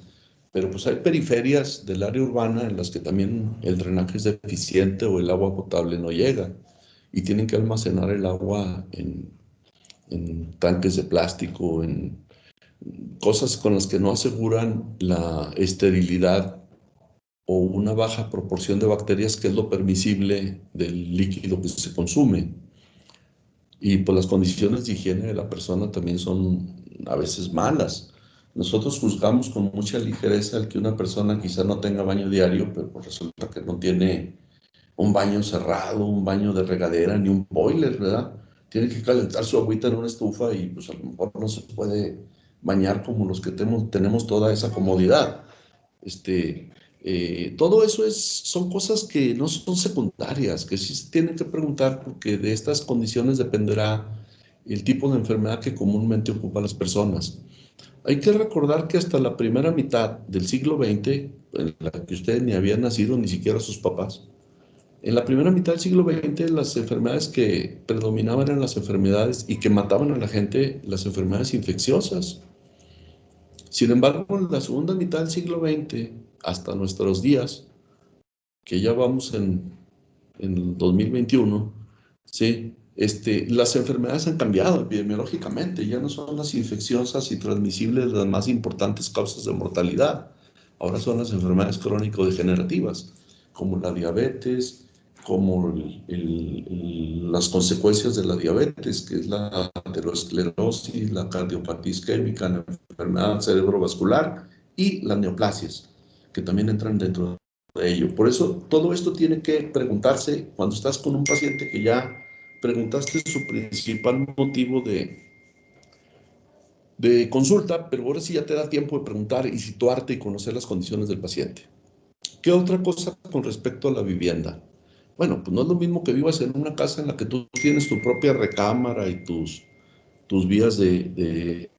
pero pues hay periferias del área urbana en las que también el drenaje es deficiente o el agua potable no llega y tienen que almacenar el agua en tanques de plástico, en cosas con las que no aseguran la esterilidad o una baja proporción de bacterias, que es lo permisible del líquido que se consume. Y pues las condiciones de higiene de la persona también son a veces malas. Nosotros juzgamos con mucha ligereza el que una persona quizá no tenga baño diario, pero pues resulta que no tiene un baño cerrado, un baño de regadera, ni un boiler, ¿verdad? Tiene que calentar su agüita en una estufa y pues a lo mejor no se puede bañar como los que tenemos toda esa comodidad. Todo eso son cosas que no son secundarias, que sí se tienen que preguntar, porque de estas condiciones dependerá el tipo de enfermedad que comúnmente ocupa a las personas. Hay que recordar que hasta la primera mitad del siglo XX, en la que ustedes ni habían nacido, ni siquiera sus papás, en la primera mitad del siglo XX las enfermedades que predominaban eran las enfermedades y que mataban a la gente, las enfermedades infecciosas. Sin embargo, en la segunda mitad del siglo XX, hasta nuestros días, que ya vamos en el 2021, ¿sí? Las enfermedades han cambiado epidemiológicamente, ya no son las infecciosas y transmisibles las más importantes causas de mortalidad. Ahora son las enfermedades crónico-degenerativas, como la diabetes, como las consecuencias de la diabetes, que es la aterosclerosis, la cardiopatía isquémica, la enfermedad cerebrovascular y las neoplasias, que también entran dentro de ello. Por eso, todo esto tiene que preguntarse cuando estás con un paciente que ya preguntaste su principal motivo de consulta, pero ahora sí ya te da tiempo de preguntar y situarte y conocer las condiciones del paciente. ¿Qué otra cosa con respecto a la vivienda? Bueno, pues no es lo mismo que vivas en una casa en la que tú tienes tu propia recámara y tus vías de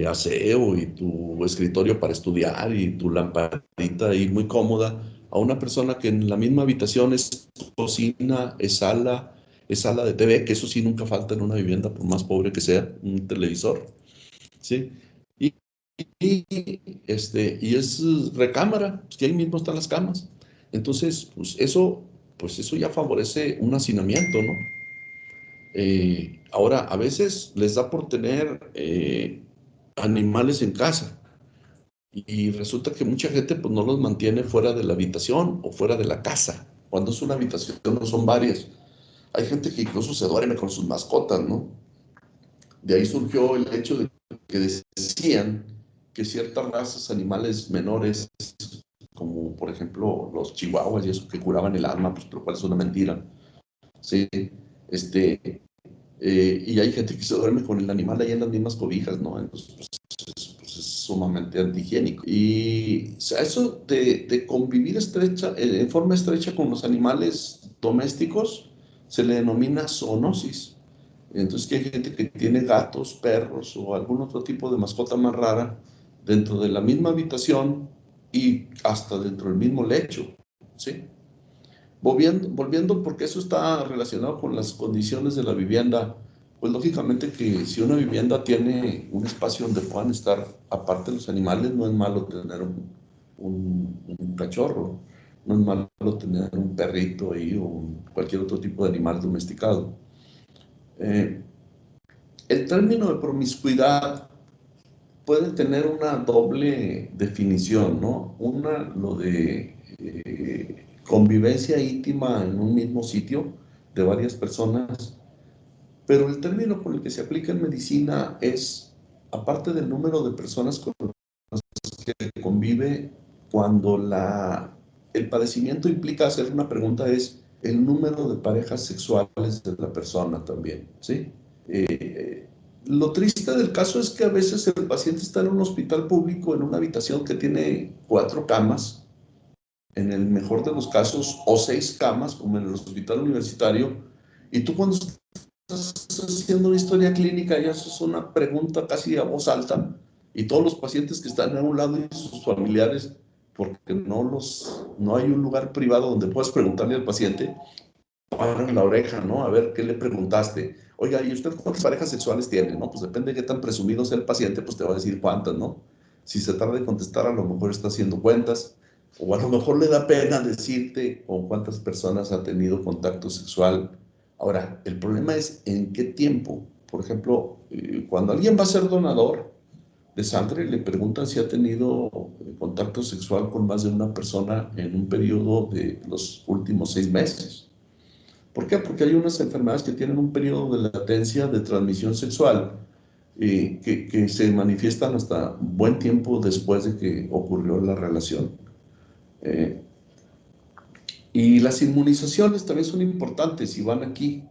aseo y tu escritorio para estudiar y tu lamparita ahí muy cómoda, a una persona que en la misma habitación es cocina, es sala de TV, que eso sí nunca falta en una vivienda, por más pobre que sea, un televisor, ¿sí? Y, y es recámara, pues que ahí mismo están las camas. Entonces, pues eso ya favorece un hacinamiento, ¿no? Ahora, a veces les da por tener animales en casa y resulta que mucha gente pues no los mantiene fuera de la habitación o fuera de la casa. Cuando es una habitación no son varias. Hay gente que incluso se duerme con sus mascotas, ¿no? De ahí surgió el hecho de que decían que ciertas razas animales menores, como por ejemplo los chihuahuas y eso, que curaban el alma, pues lo cual es una mentira. Sí, y hay gente que se duerme con el animal ahí en las mismas cobijas, ¿no? Entonces, pues es sumamente antihigiénico. Y o sea, eso de convivir en forma estrecha con los animales domésticos se le denomina zoonosis. Entonces, que hay gente que tiene gatos, perros o algún otro tipo de mascota más rara dentro de la misma habitación y hasta dentro del mismo lecho, ¿sí? Volviendo, porque eso está relacionado con las condiciones de la vivienda, pues lógicamente que si una vivienda tiene un espacio donde puedan estar aparte los animales, no es malo tener un cachorro, no es malo tener un perrito ahí o cualquier otro tipo de animal domesticado. El término de promiscuidad puede tener una doble definición, ¿no? Una, lo de convivencia íntima en un mismo sitio de varias personas, pero el término con el que se aplica en medicina es, aparte del número de personas con las que convive, cuando el padecimiento implica hacer una pregunta, es el número de parejas sexuales de la persona también, ¿sí? Lo triste del caso es que a veces el paciente está en un hospital público, en una habitación que tiene 4 camas, en el mejor de los casos, o 6 camas, como en el hospital universitario, y tú cuando estás haciendo una historia clínica ya haces una pregunta casi a voz alta, y todos los pacientes que están a un lado y sus familiares, porque no hay un lugar privado donde puedas preguntarle al paciente, paran la oreja, ¿no? A ver, ¿qué le preguntaste? Oiga, ¿y usted cuántas parejas sexuales tiene? No, pues depende de qué tan presumido sea el paciente, pues te va a decir cuántas, ¿no? Si se tarda en contestar, a lo mejor está haciendo cuentas, o a lo mejor le da pena decirte con cuántas personas ha tenido contacto sexual. Ahora, el problema es en qué tiempo Por ejemplo, cuando alguien va a ser donador de sangre, le preguntan si ha tenido contacto sexual con más de una persona en un periodo de los últimos 6 meses. ¿Por qué? Porque hay unas enfermedades que tienen un periodo de latencia de transmisión sexual que se manifiestan hasta buen tiempo después de que ocurrió la relación. Y las inmunizaciones también son importantes y van aquí.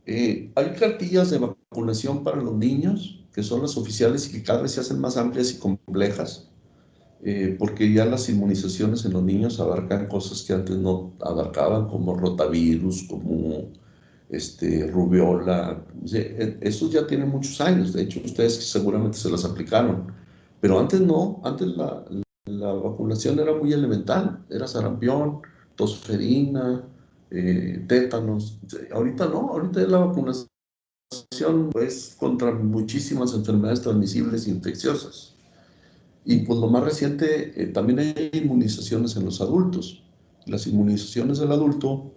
Hay cartillas de vacunación para los niños, que son las oficiales y que cada vez se hacen más amplias y complejas, porque ya las inmunizaciones en los niños abarcan cosas que antes no abarcaban, como rotavirus, como rubiola. Eso ya tiene muchos años, de hecho ustedes seguramente se las aplicaron, pero antes no, antes la vacunación era muy elemental, era sarampión, tosferina, tétanos. Ahorita no, ahorita la vacunación es contra muchísimas enfermedades transmisibles e infecciosas. Y pues lo más reciente, también hay inmunizaciones en los adultos. Las inmunizaciones del adulto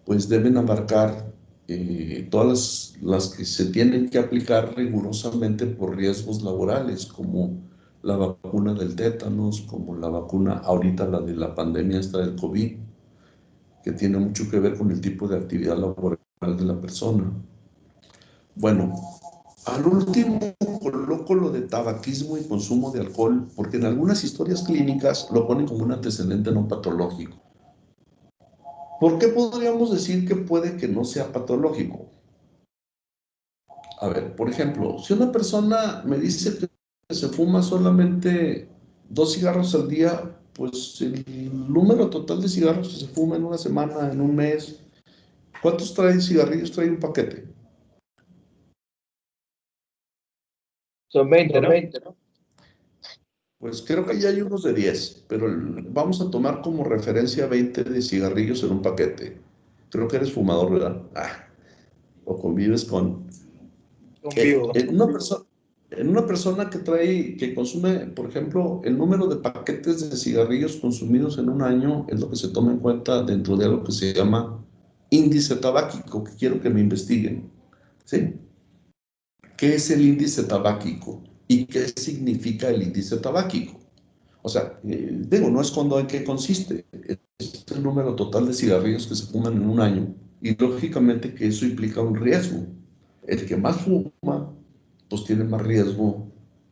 pues deben abarcar todas las que se tienen que aplicar rigurosamente por riesgos laborales, como la vacuna del tétanos, como la vacuna ahorita, la de la pandemia esta del COVID, que tiene mucho que ver con el tipo de actividad laboral de la persona. Bueno, al último coloco lo de tabaquismo y consumo de alcohol, porque en algunas historias clínicas lo ponen como un antecedente no patológico. ¿Por qué podríamos decir que puede que no sea patológico? A ver, por ejemplo, si una persona me dice que se fuma solamente 2 cigarros al día, pues el número total de cigarros que se fuma en una semana, en un mes, ¿cuántos trae cigarrillos? Trae un paquete. Son 20, ¿no? Pues creo que ya hay unos de 10, pero vamos a tomar como referencia 20 de cigarrillos en un paquete. Creo que eres fumador, ¿verdad? O convives con... Convivo. En una persona que consume, por ejemplo, el número de paquetes de cigarrillos consumidos en un año es lo que se toma en cuenta dentro de algo que se llama índice tabáquico, que quiero que me investiguen. ¿Sí? ¿Qué es el índice tabáquico? ¿Y qué significa el índice tabáquico? O sea, no escondo en qué consiste. Es el número total de cigarrillos que se fuman en un año. Y lógicamente que eso implica un riesgo. El que más fuma, pues tiene más riesgo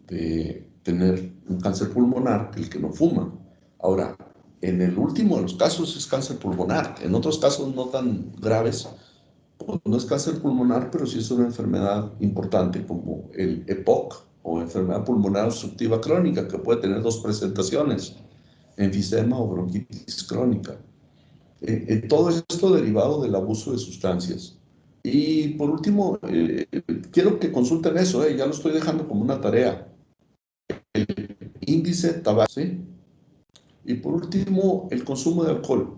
de tener un cáncer pulmonar que el que no fuma. Ahora, en el último de los casos es cáncer pulmonar. En otros casos no tan graves, pues no es cáncer pulmonar, pero sí es una enfermedad importante como el EPOC o enfermedad pulmonar obstructiva crónica, que puede tener 2 presentaciones, enfisema o bronquitis crónica. Todo esto derivado del abuso de sustancias. Y por último, quiero que consulten eso, ya lo estoy dejando como una tarea. El índice tabaco, ¿sí? Y por último, el consumo de alcohol.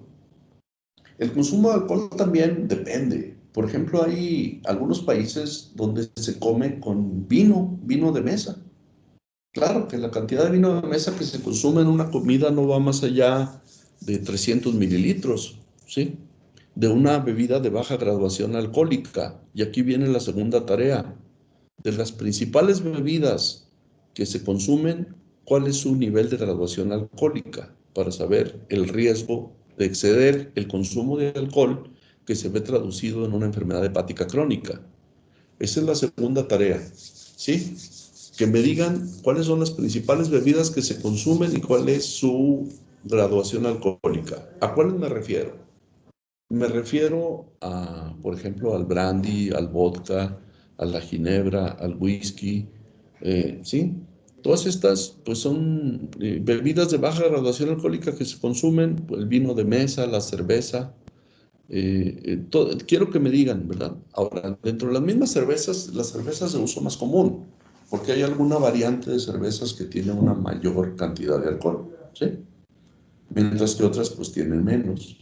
El consumo de alcohol también depende. Por ejemplo, hay algunos países donde se come con vino de mesa. Claro que la cantidad de vino de mesa que se consume en una comida no va más allá de 300 mililitros, ¿sí? De una bebida de baja graduación alcohólica. Y aquí viene la segunda tarea. De las principales bebidas que se consumen, ¿cuál es su nivel de graduación alcohólica? Para saber el riesgo de exceder el consumo de alcohol que se ve traducido en una enfermedad hepática crónica. Esa es la segunda tarea, ¿sí? Que me digan cuáles son las principales bebidas que se consumen y cuál es su graduación alcohólica. ¿A cuáles me refiero? Me refiero a, por ejemplo, al brandy, al vodka, a la ginebra, al whisky, ¿sí? Todas estas, pues, son bebidas de baja graduación alcohólica que se consumen, el vino de mesa, la cerveza. Quiero que me digan, ¿verdad? Ahora, dentro de las mismas cervezas, las cervezas de uso más común, porque hay alguna variante de cervezas que tiene una mayor cantidad de alcohol, ¿sí? Mientras que otras, pues, tienen menos.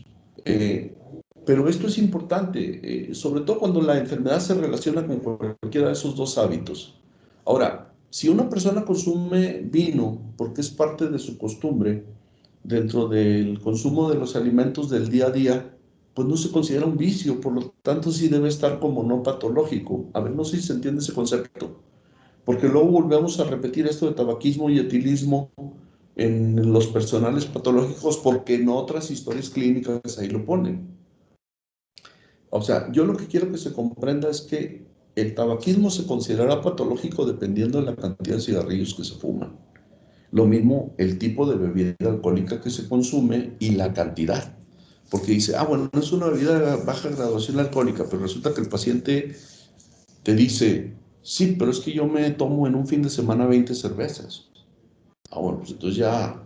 Pero esto es importante, sobre todo cuando la enfermedad se relaciona con cualquiera de esos 2 hábitos. Ahora, si una persona consume vino porque es parte de su costumbre, dentro del consumo de los alimentos del día a día, pues no se considera un vicio, por lo tanto sí debe estar como no patológico. A ver, no sé si se entiende ese concepto, porque luego volvemos a repetir esto de tabaquismo y etilismo en los personales patológicos, porque en otras historias clínicas ahí lo ponen. O sea, yo lo que quiero que se comprenda es que el tabaquismo se considerará patológico dependiendo de la cantidad de cigarrillos que se fuman. Lo mismo el tipo de bebida alcohólica que se consume y la cantidad. Porque dice, bueno, no es una bebida de baja graduación alcohólica, pero resulta que el paciente te dice, sí, pero es que yo me tomo en un fin de semana 20 cervezas. Bueno, pues entonces ya,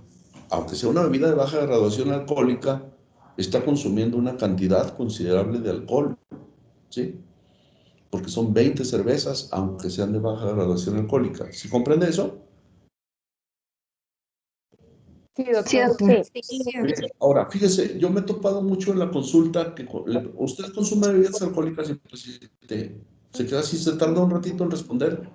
aunque sea una bebida de baja graduación alcohólica, está consumiendo una cantidad considerable de alcohol, ¿sí? Porque son 20 cervezas, aunque sean de baja graduación alcohólica. ¿Sí comprende eso? Sí, doctor. Sí, doctor. Sí, Ahora, fíjese, yo me he topado mucho en la consulta que usted consume bebidas alcohólicas y el paciente se queda así, se tarda un ratito en responder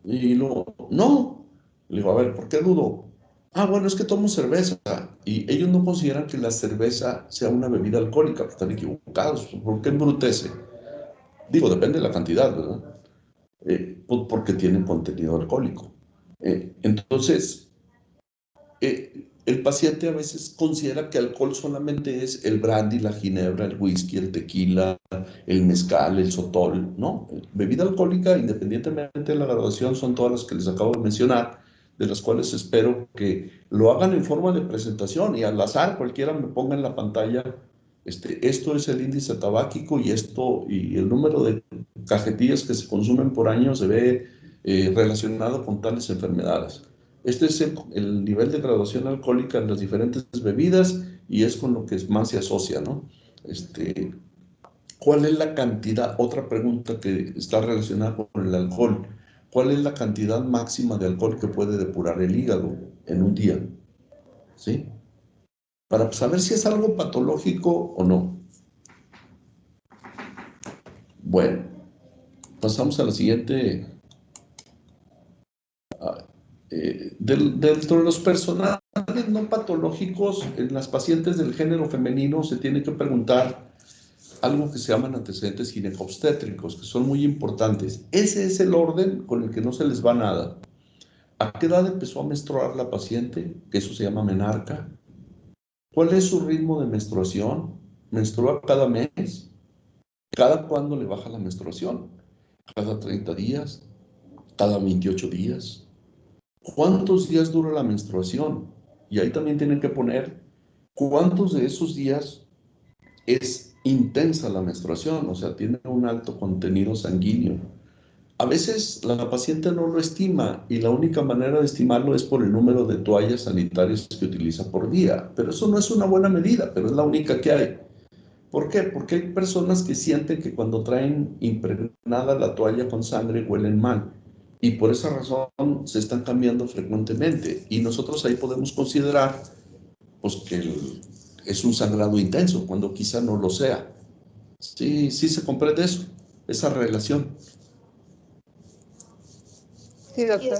y luego, no. Le digo, a ver, ¿por qué dudo? Bueno, es que tomo cerveza y ellos no consideran que la cerveza sea una bebida alcohólica, pues están equivocados. ¿Por qué embrutece? Digo, depende de la cantidad, ¿verdad? Porque tiene contenido alcohólico. Entonces, el paciente a veces considera que alcohol solamente es el brandy, la ginebra, el whisky, el tequila, el mezcal, el sotol, ¿no? Bebida alcohólica, independientemente de la graduación, son todas las que les acabo de mencionar, de las cuales espero que lo hagan en forma de presentación y al azar cualquiera me ponga en la pantalla, esto es el índice tabáquico y esto, y el número de cajetillas que se consumen por año se ve relacionado con tales enfermedades. Este es el nivel de graduación alcohólica en las diferentes bebidas y es con lo que más se asocia, ¿no? ¿Cuál es la cantidad? Otra pregunta que está relacionada con el alcohol. ¿Cuál es la cantidad máxima de alcohol que puede depurar el hígado en un día? ¿Sí? Para saber si es algo patológico o no. Bueno, pasamos a la siguiente. Dentro de los personajes no patológicos, en las pacientes del género femenino se tiene que preguntar algo que se llaman antecedentes ginecobstétricos, que son muy importantes. Ese es el orden con el que no se les va nada. ¿A qué edad empezó a menstruar la paciente? Que eso se llama menarca. ¿Cuál es su ritmo de menstruación? ¿Menstrua cada mes? ¿Cada cuándo le baja la menstruación? ¿Cada 30 días? ¿Cada 28 días? ¿Cuántos días dura la menstruación? Y ahí también tienen que poner cuántos de esos días es intensa la menstruación, o sea, tiene un alto contenido sanguíneo. A veces la paciente no lo estima y la única manera de estimarlo es por el número de toallas sanitarias que utiliza por día, pero eso no es una buena medida, pero es la única que hay. ¿Por qué? Porque hay personas que sienten que cuando traen impregnada la toalla con sangre huelen mal y por esa razón se están cambiando frecuentemente y nosotros ahí podemos considerar pues que es un sangrado intenso cuando quizá no lo sea. Sí, sí se comprende eso, esa relación. Sí, doctor.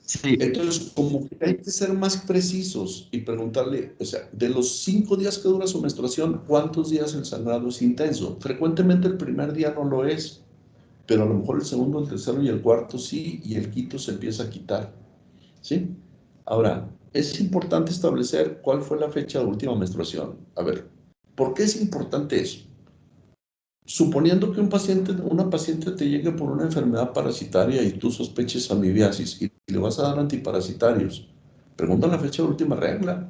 Sí, Entonces, como que hay que ser más precisos y preguntarle, o sea, de los 5 días que dura su menstruación, ¿cuántos días el sangrado es intenso? Frecuentemente el primer día no lo es, pero a lo mejor el segundo, el tercero y el cuarto sí, y el quinto se empieza a quitar, ¿sí? Ahora, es importante establecer cuál fue la fecha de última menstruación. A ver, ¿por qué es importante eso? Suponiendo que una paciente te llegue por una enfermedad parasitaria y tú sospeches amibiasis y le vas a dar antiparasitarios, pregunta la fecha de última regla,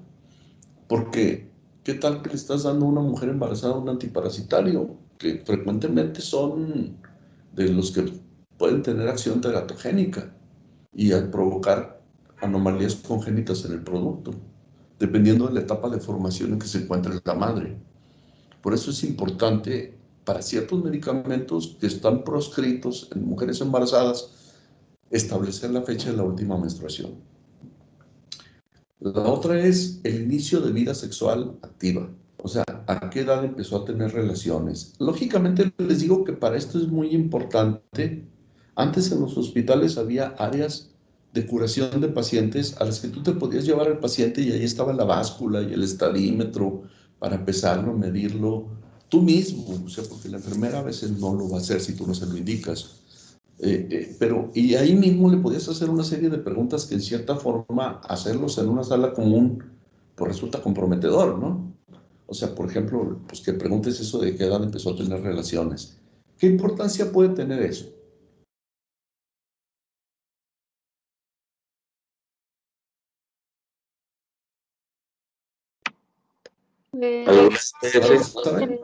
porque ¿qué tal que le estás dando a una mujer embarazada un antiparasitario? Que frecuentemente son de los que pueden tener acción teratogénica y al provocar anomalías congénitas en el producto, dependiendo de la etapa de formación en que se encuentra la madre. Por eso es importante para ciertos medicamentos que están proscritos en mujeres embarazadas establecer la fecha de la última menstruación. La otra es el inicio de vida sexual activa. O sea, ¿a qué edad empezó a tener relaciones? Lógicamente les digo que para esto es muy importante. Antes en los hospitales había áreas de curación de pacientes a las que tú te podías llevar al paciente y ahí estaba la báscula y el estadímetro para pesarlo, medirlo, tú mismo, o sea, porque la enfermera a veces no lo va a hacer si tú no se lo indicas. Y ahí mismo le podías hacer una serie de preguntas que en cierta forma hacerlos en una sala común pues resulta comprometedor, ¿no? O sea, por ejemplo, pues que preguntes eso de qué edad empezó a tener relaciones. ¿Qué importancia puede tener eso? ¿Saben?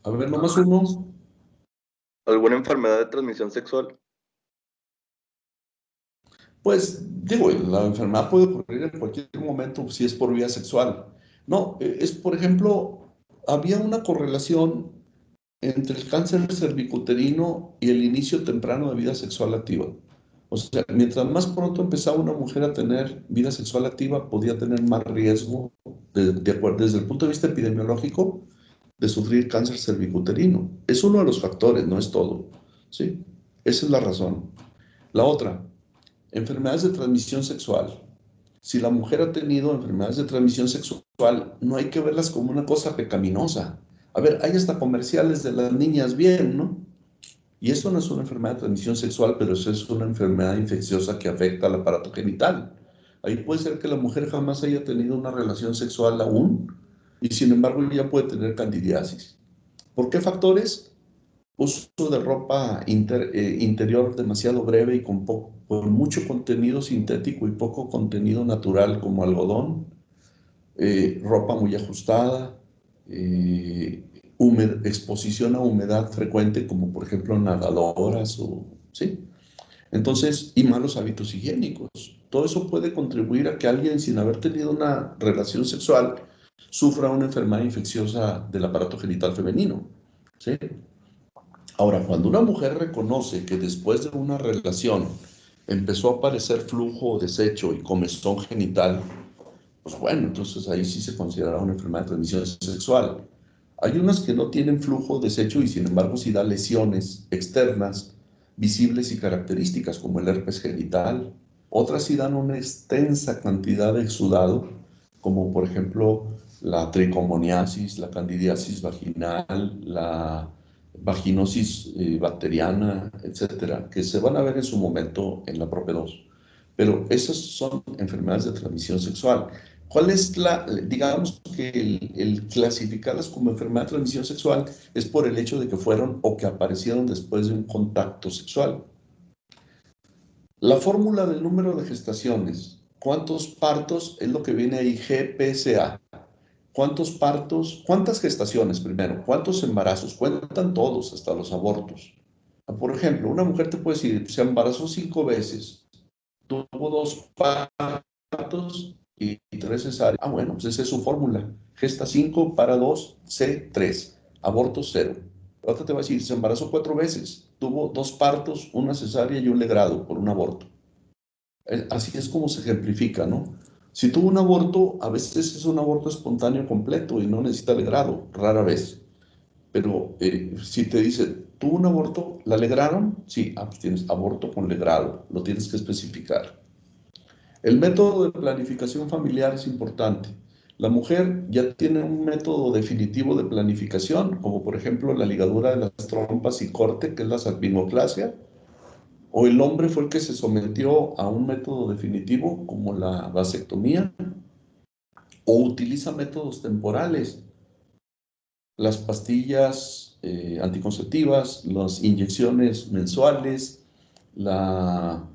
A ver, nomás uno. ¿Alguna enfermedad de transmisión sexual? Pues digo, la enfermedad puede ocurrir en cualquier momento si es por vía sexual. No, es por ejemplo, había una correlación entre el cáncer cervicuterino y el inicio temprano de vida sexual activa. O sea, mientras más pronto empezaba una mujer a tener vida sexual activa, podía tener más riesgo, desde el punto de vista epidemiológico, de sufrir cáncer cervicuterino. Es uno de los factores, no es todo. ¿Sí? Esa es la razón. La otra, enfermedades de transmisión sexual. Si la mujer ha tenido enfermedades de transmisión sexual, no hay que verlas como una cosa pecaminosa. A ver, hay hasta comerciales de las niñas bien, ¿no? Y eso no es una enfermedad de transmisión sexual, pero eso es una enfermedad infecciosa que afecta al aparato genital. Ahí puede ser que la mujer jamás haya tenido una relación sexual aún, y sin embargo ya puede tener candidiasis. ¿Por qué factores? Uso de ropa interior demasiado breve y con mucho contenido sintético y poco contenido natural como algodón, ropa muy ajustada, exposición a humedad frecuente como por ejemplo nadadoras ¿sí? Entonces, y malos hábitos higiénicos. Todo eso puede contribuir a que alguien sin haber tenido una relación sexual sufra una enfermedad infecciosa del aparato genital femenino, ¿sí? Ahora, cuando una mujer reconoce que después de una relación empezó a aparecer flujo, desecho y comezón genital, pues bueno, entonces ahí sí se considera una enfermedad de transmisión sexual. Hay unas que no tienen flujo, desecho y sin embargo sí da lesiones externas, visibles y características como el herpes genital. Otras sí dan una extensa cantidad de exudado, como por ejemplo la tricomoniasis, la candidiasis vaginal, la vaginosis bacteriana, etcétera, que se van a ver en su momento en la PROPE2. Pero esas son enfermedades de transmisión sexual. ¿Cuál es digamos que el clasificarlas como enfermedad de transmisión sexual es por el hecho de que fueron o que aparecieron después de un contacto sexual? La fórmula del número de gestaciones, ¿cuántos partos? Es lo que viene ahí, GPSA. ¿Cuántos partos? ¿Cuántas gestaciones primero? ¿Cuántos embarazos? Cuentan todos, hasta los abortos. Por ejemplo, una mujer te puede decir, se embarazó 5 veces, tuvo 2 partos y 3 cesáreas. Ah, bueno, pues esa es su fórmula. Gesta 5, para 2, C3. Aborto 0. Otra te va a decir, se embarazó 4 veces, tuvo 2 partos, 1 cesárea y 1 legrado por un aborto. Así es como se ejemplifica, ¿no? Si tuvo un aborto, a veces es un aborto espontáneo completo y no necesita legrado, rara vez. Pero si te dice, ¿tuvo un aborto? ¿La legraron? Sí, pues tienes aborto con legrado, lo tienes que especificar. El método de planificación familiar es importante. La mujer ya tiene un método definitivo de planificación, como por ejemplo la ligadura de las trompas y corte, que es la salpingoclasia, o el hombre fue el que se sometió a un método definitivo, como la vasectomía, o utiliza métodos temporales, las pastillas anticonceptivas, las inyecciones mensuales, la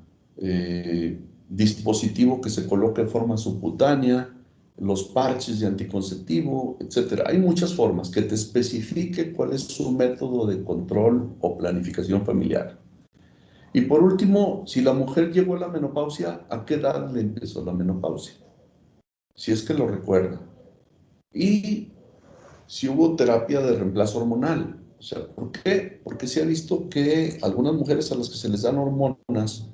dispositivo que se coloca en forma subcutánea, los parches de anticonceptivo, etc. Hay muchas formas que te especifique cuál es su método de control o planificación familiar. Y por último, si la mujer llegó a la menopausia, ¿a qué edad le empezó la menopausia? Si es que lo recuerda. Y si hubo terapia de reemplazo hormonal. O sea, ¿por qué? Porque se ha visto que algunas mujeres a las que se les dan hormonas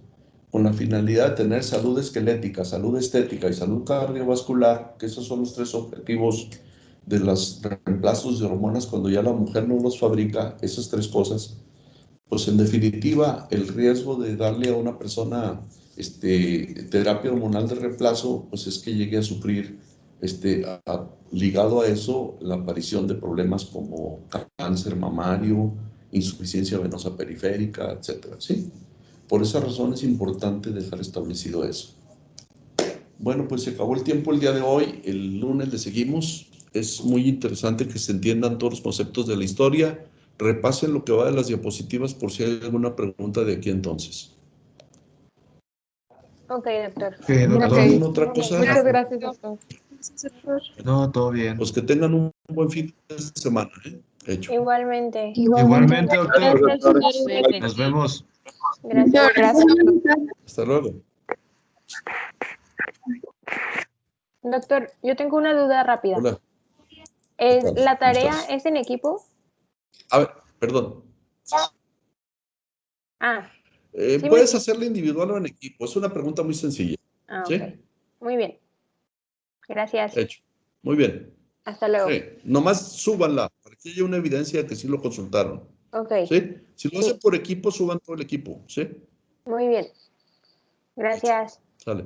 con la finalidad de tener salud esquelética, salud estética y salud cardiovascular, que esos son los 3 objetivos de los reemplazos de hormonas cuando ya la mujer no los fabrica, esas 3 cosas, pues en definitiva el riesgo de darle a una persona terapia hormonal de reemplazo, pues es que llegue a sufrir ligado a eso, la aparición de problemas como cáncer mamario, insuficiencia venosa periférica, etcétera, ¿sí? Por esa razón es importante dejar establecido eso. Bueno, pues se acabó el tiempo el día de hoy. El lunes le seguimos. Es muy interesante que se entiendan todos los conceptos de la historia. Repasen lo que va de las diapositivas por si hay alguna pregunta de aquí entonces. Ok, doctor. ¿Habrá alguna otra cosa? Muchas gracias, doctor. No, todo bien. Pues que tengan un buen fin de semana, ¿eh? Hecho. Igualmente. Igualmente, doctor. Gracias. Nos vemos. Gracias. Hasta luego. Doctor, yo tengo una duda rápida. Hola. ¿La tarea ¿Cómo estás? es en equipo? A ver, perdón. Ah, sí Puedes hacerla individual o en equipo. Es una pregunta muy sencilla. ¿Sí? ok. Muy bien. Gracias. Hecho. Muy bien. Hasta luego. Sí. Nomás súbanla para que haya una evidencia de que sí lo consultaron. Ok. ¿Sí? Si lo hacen por equipo, suban todo el equipo. ¿Sí? Muy bien. Gracias. Sale.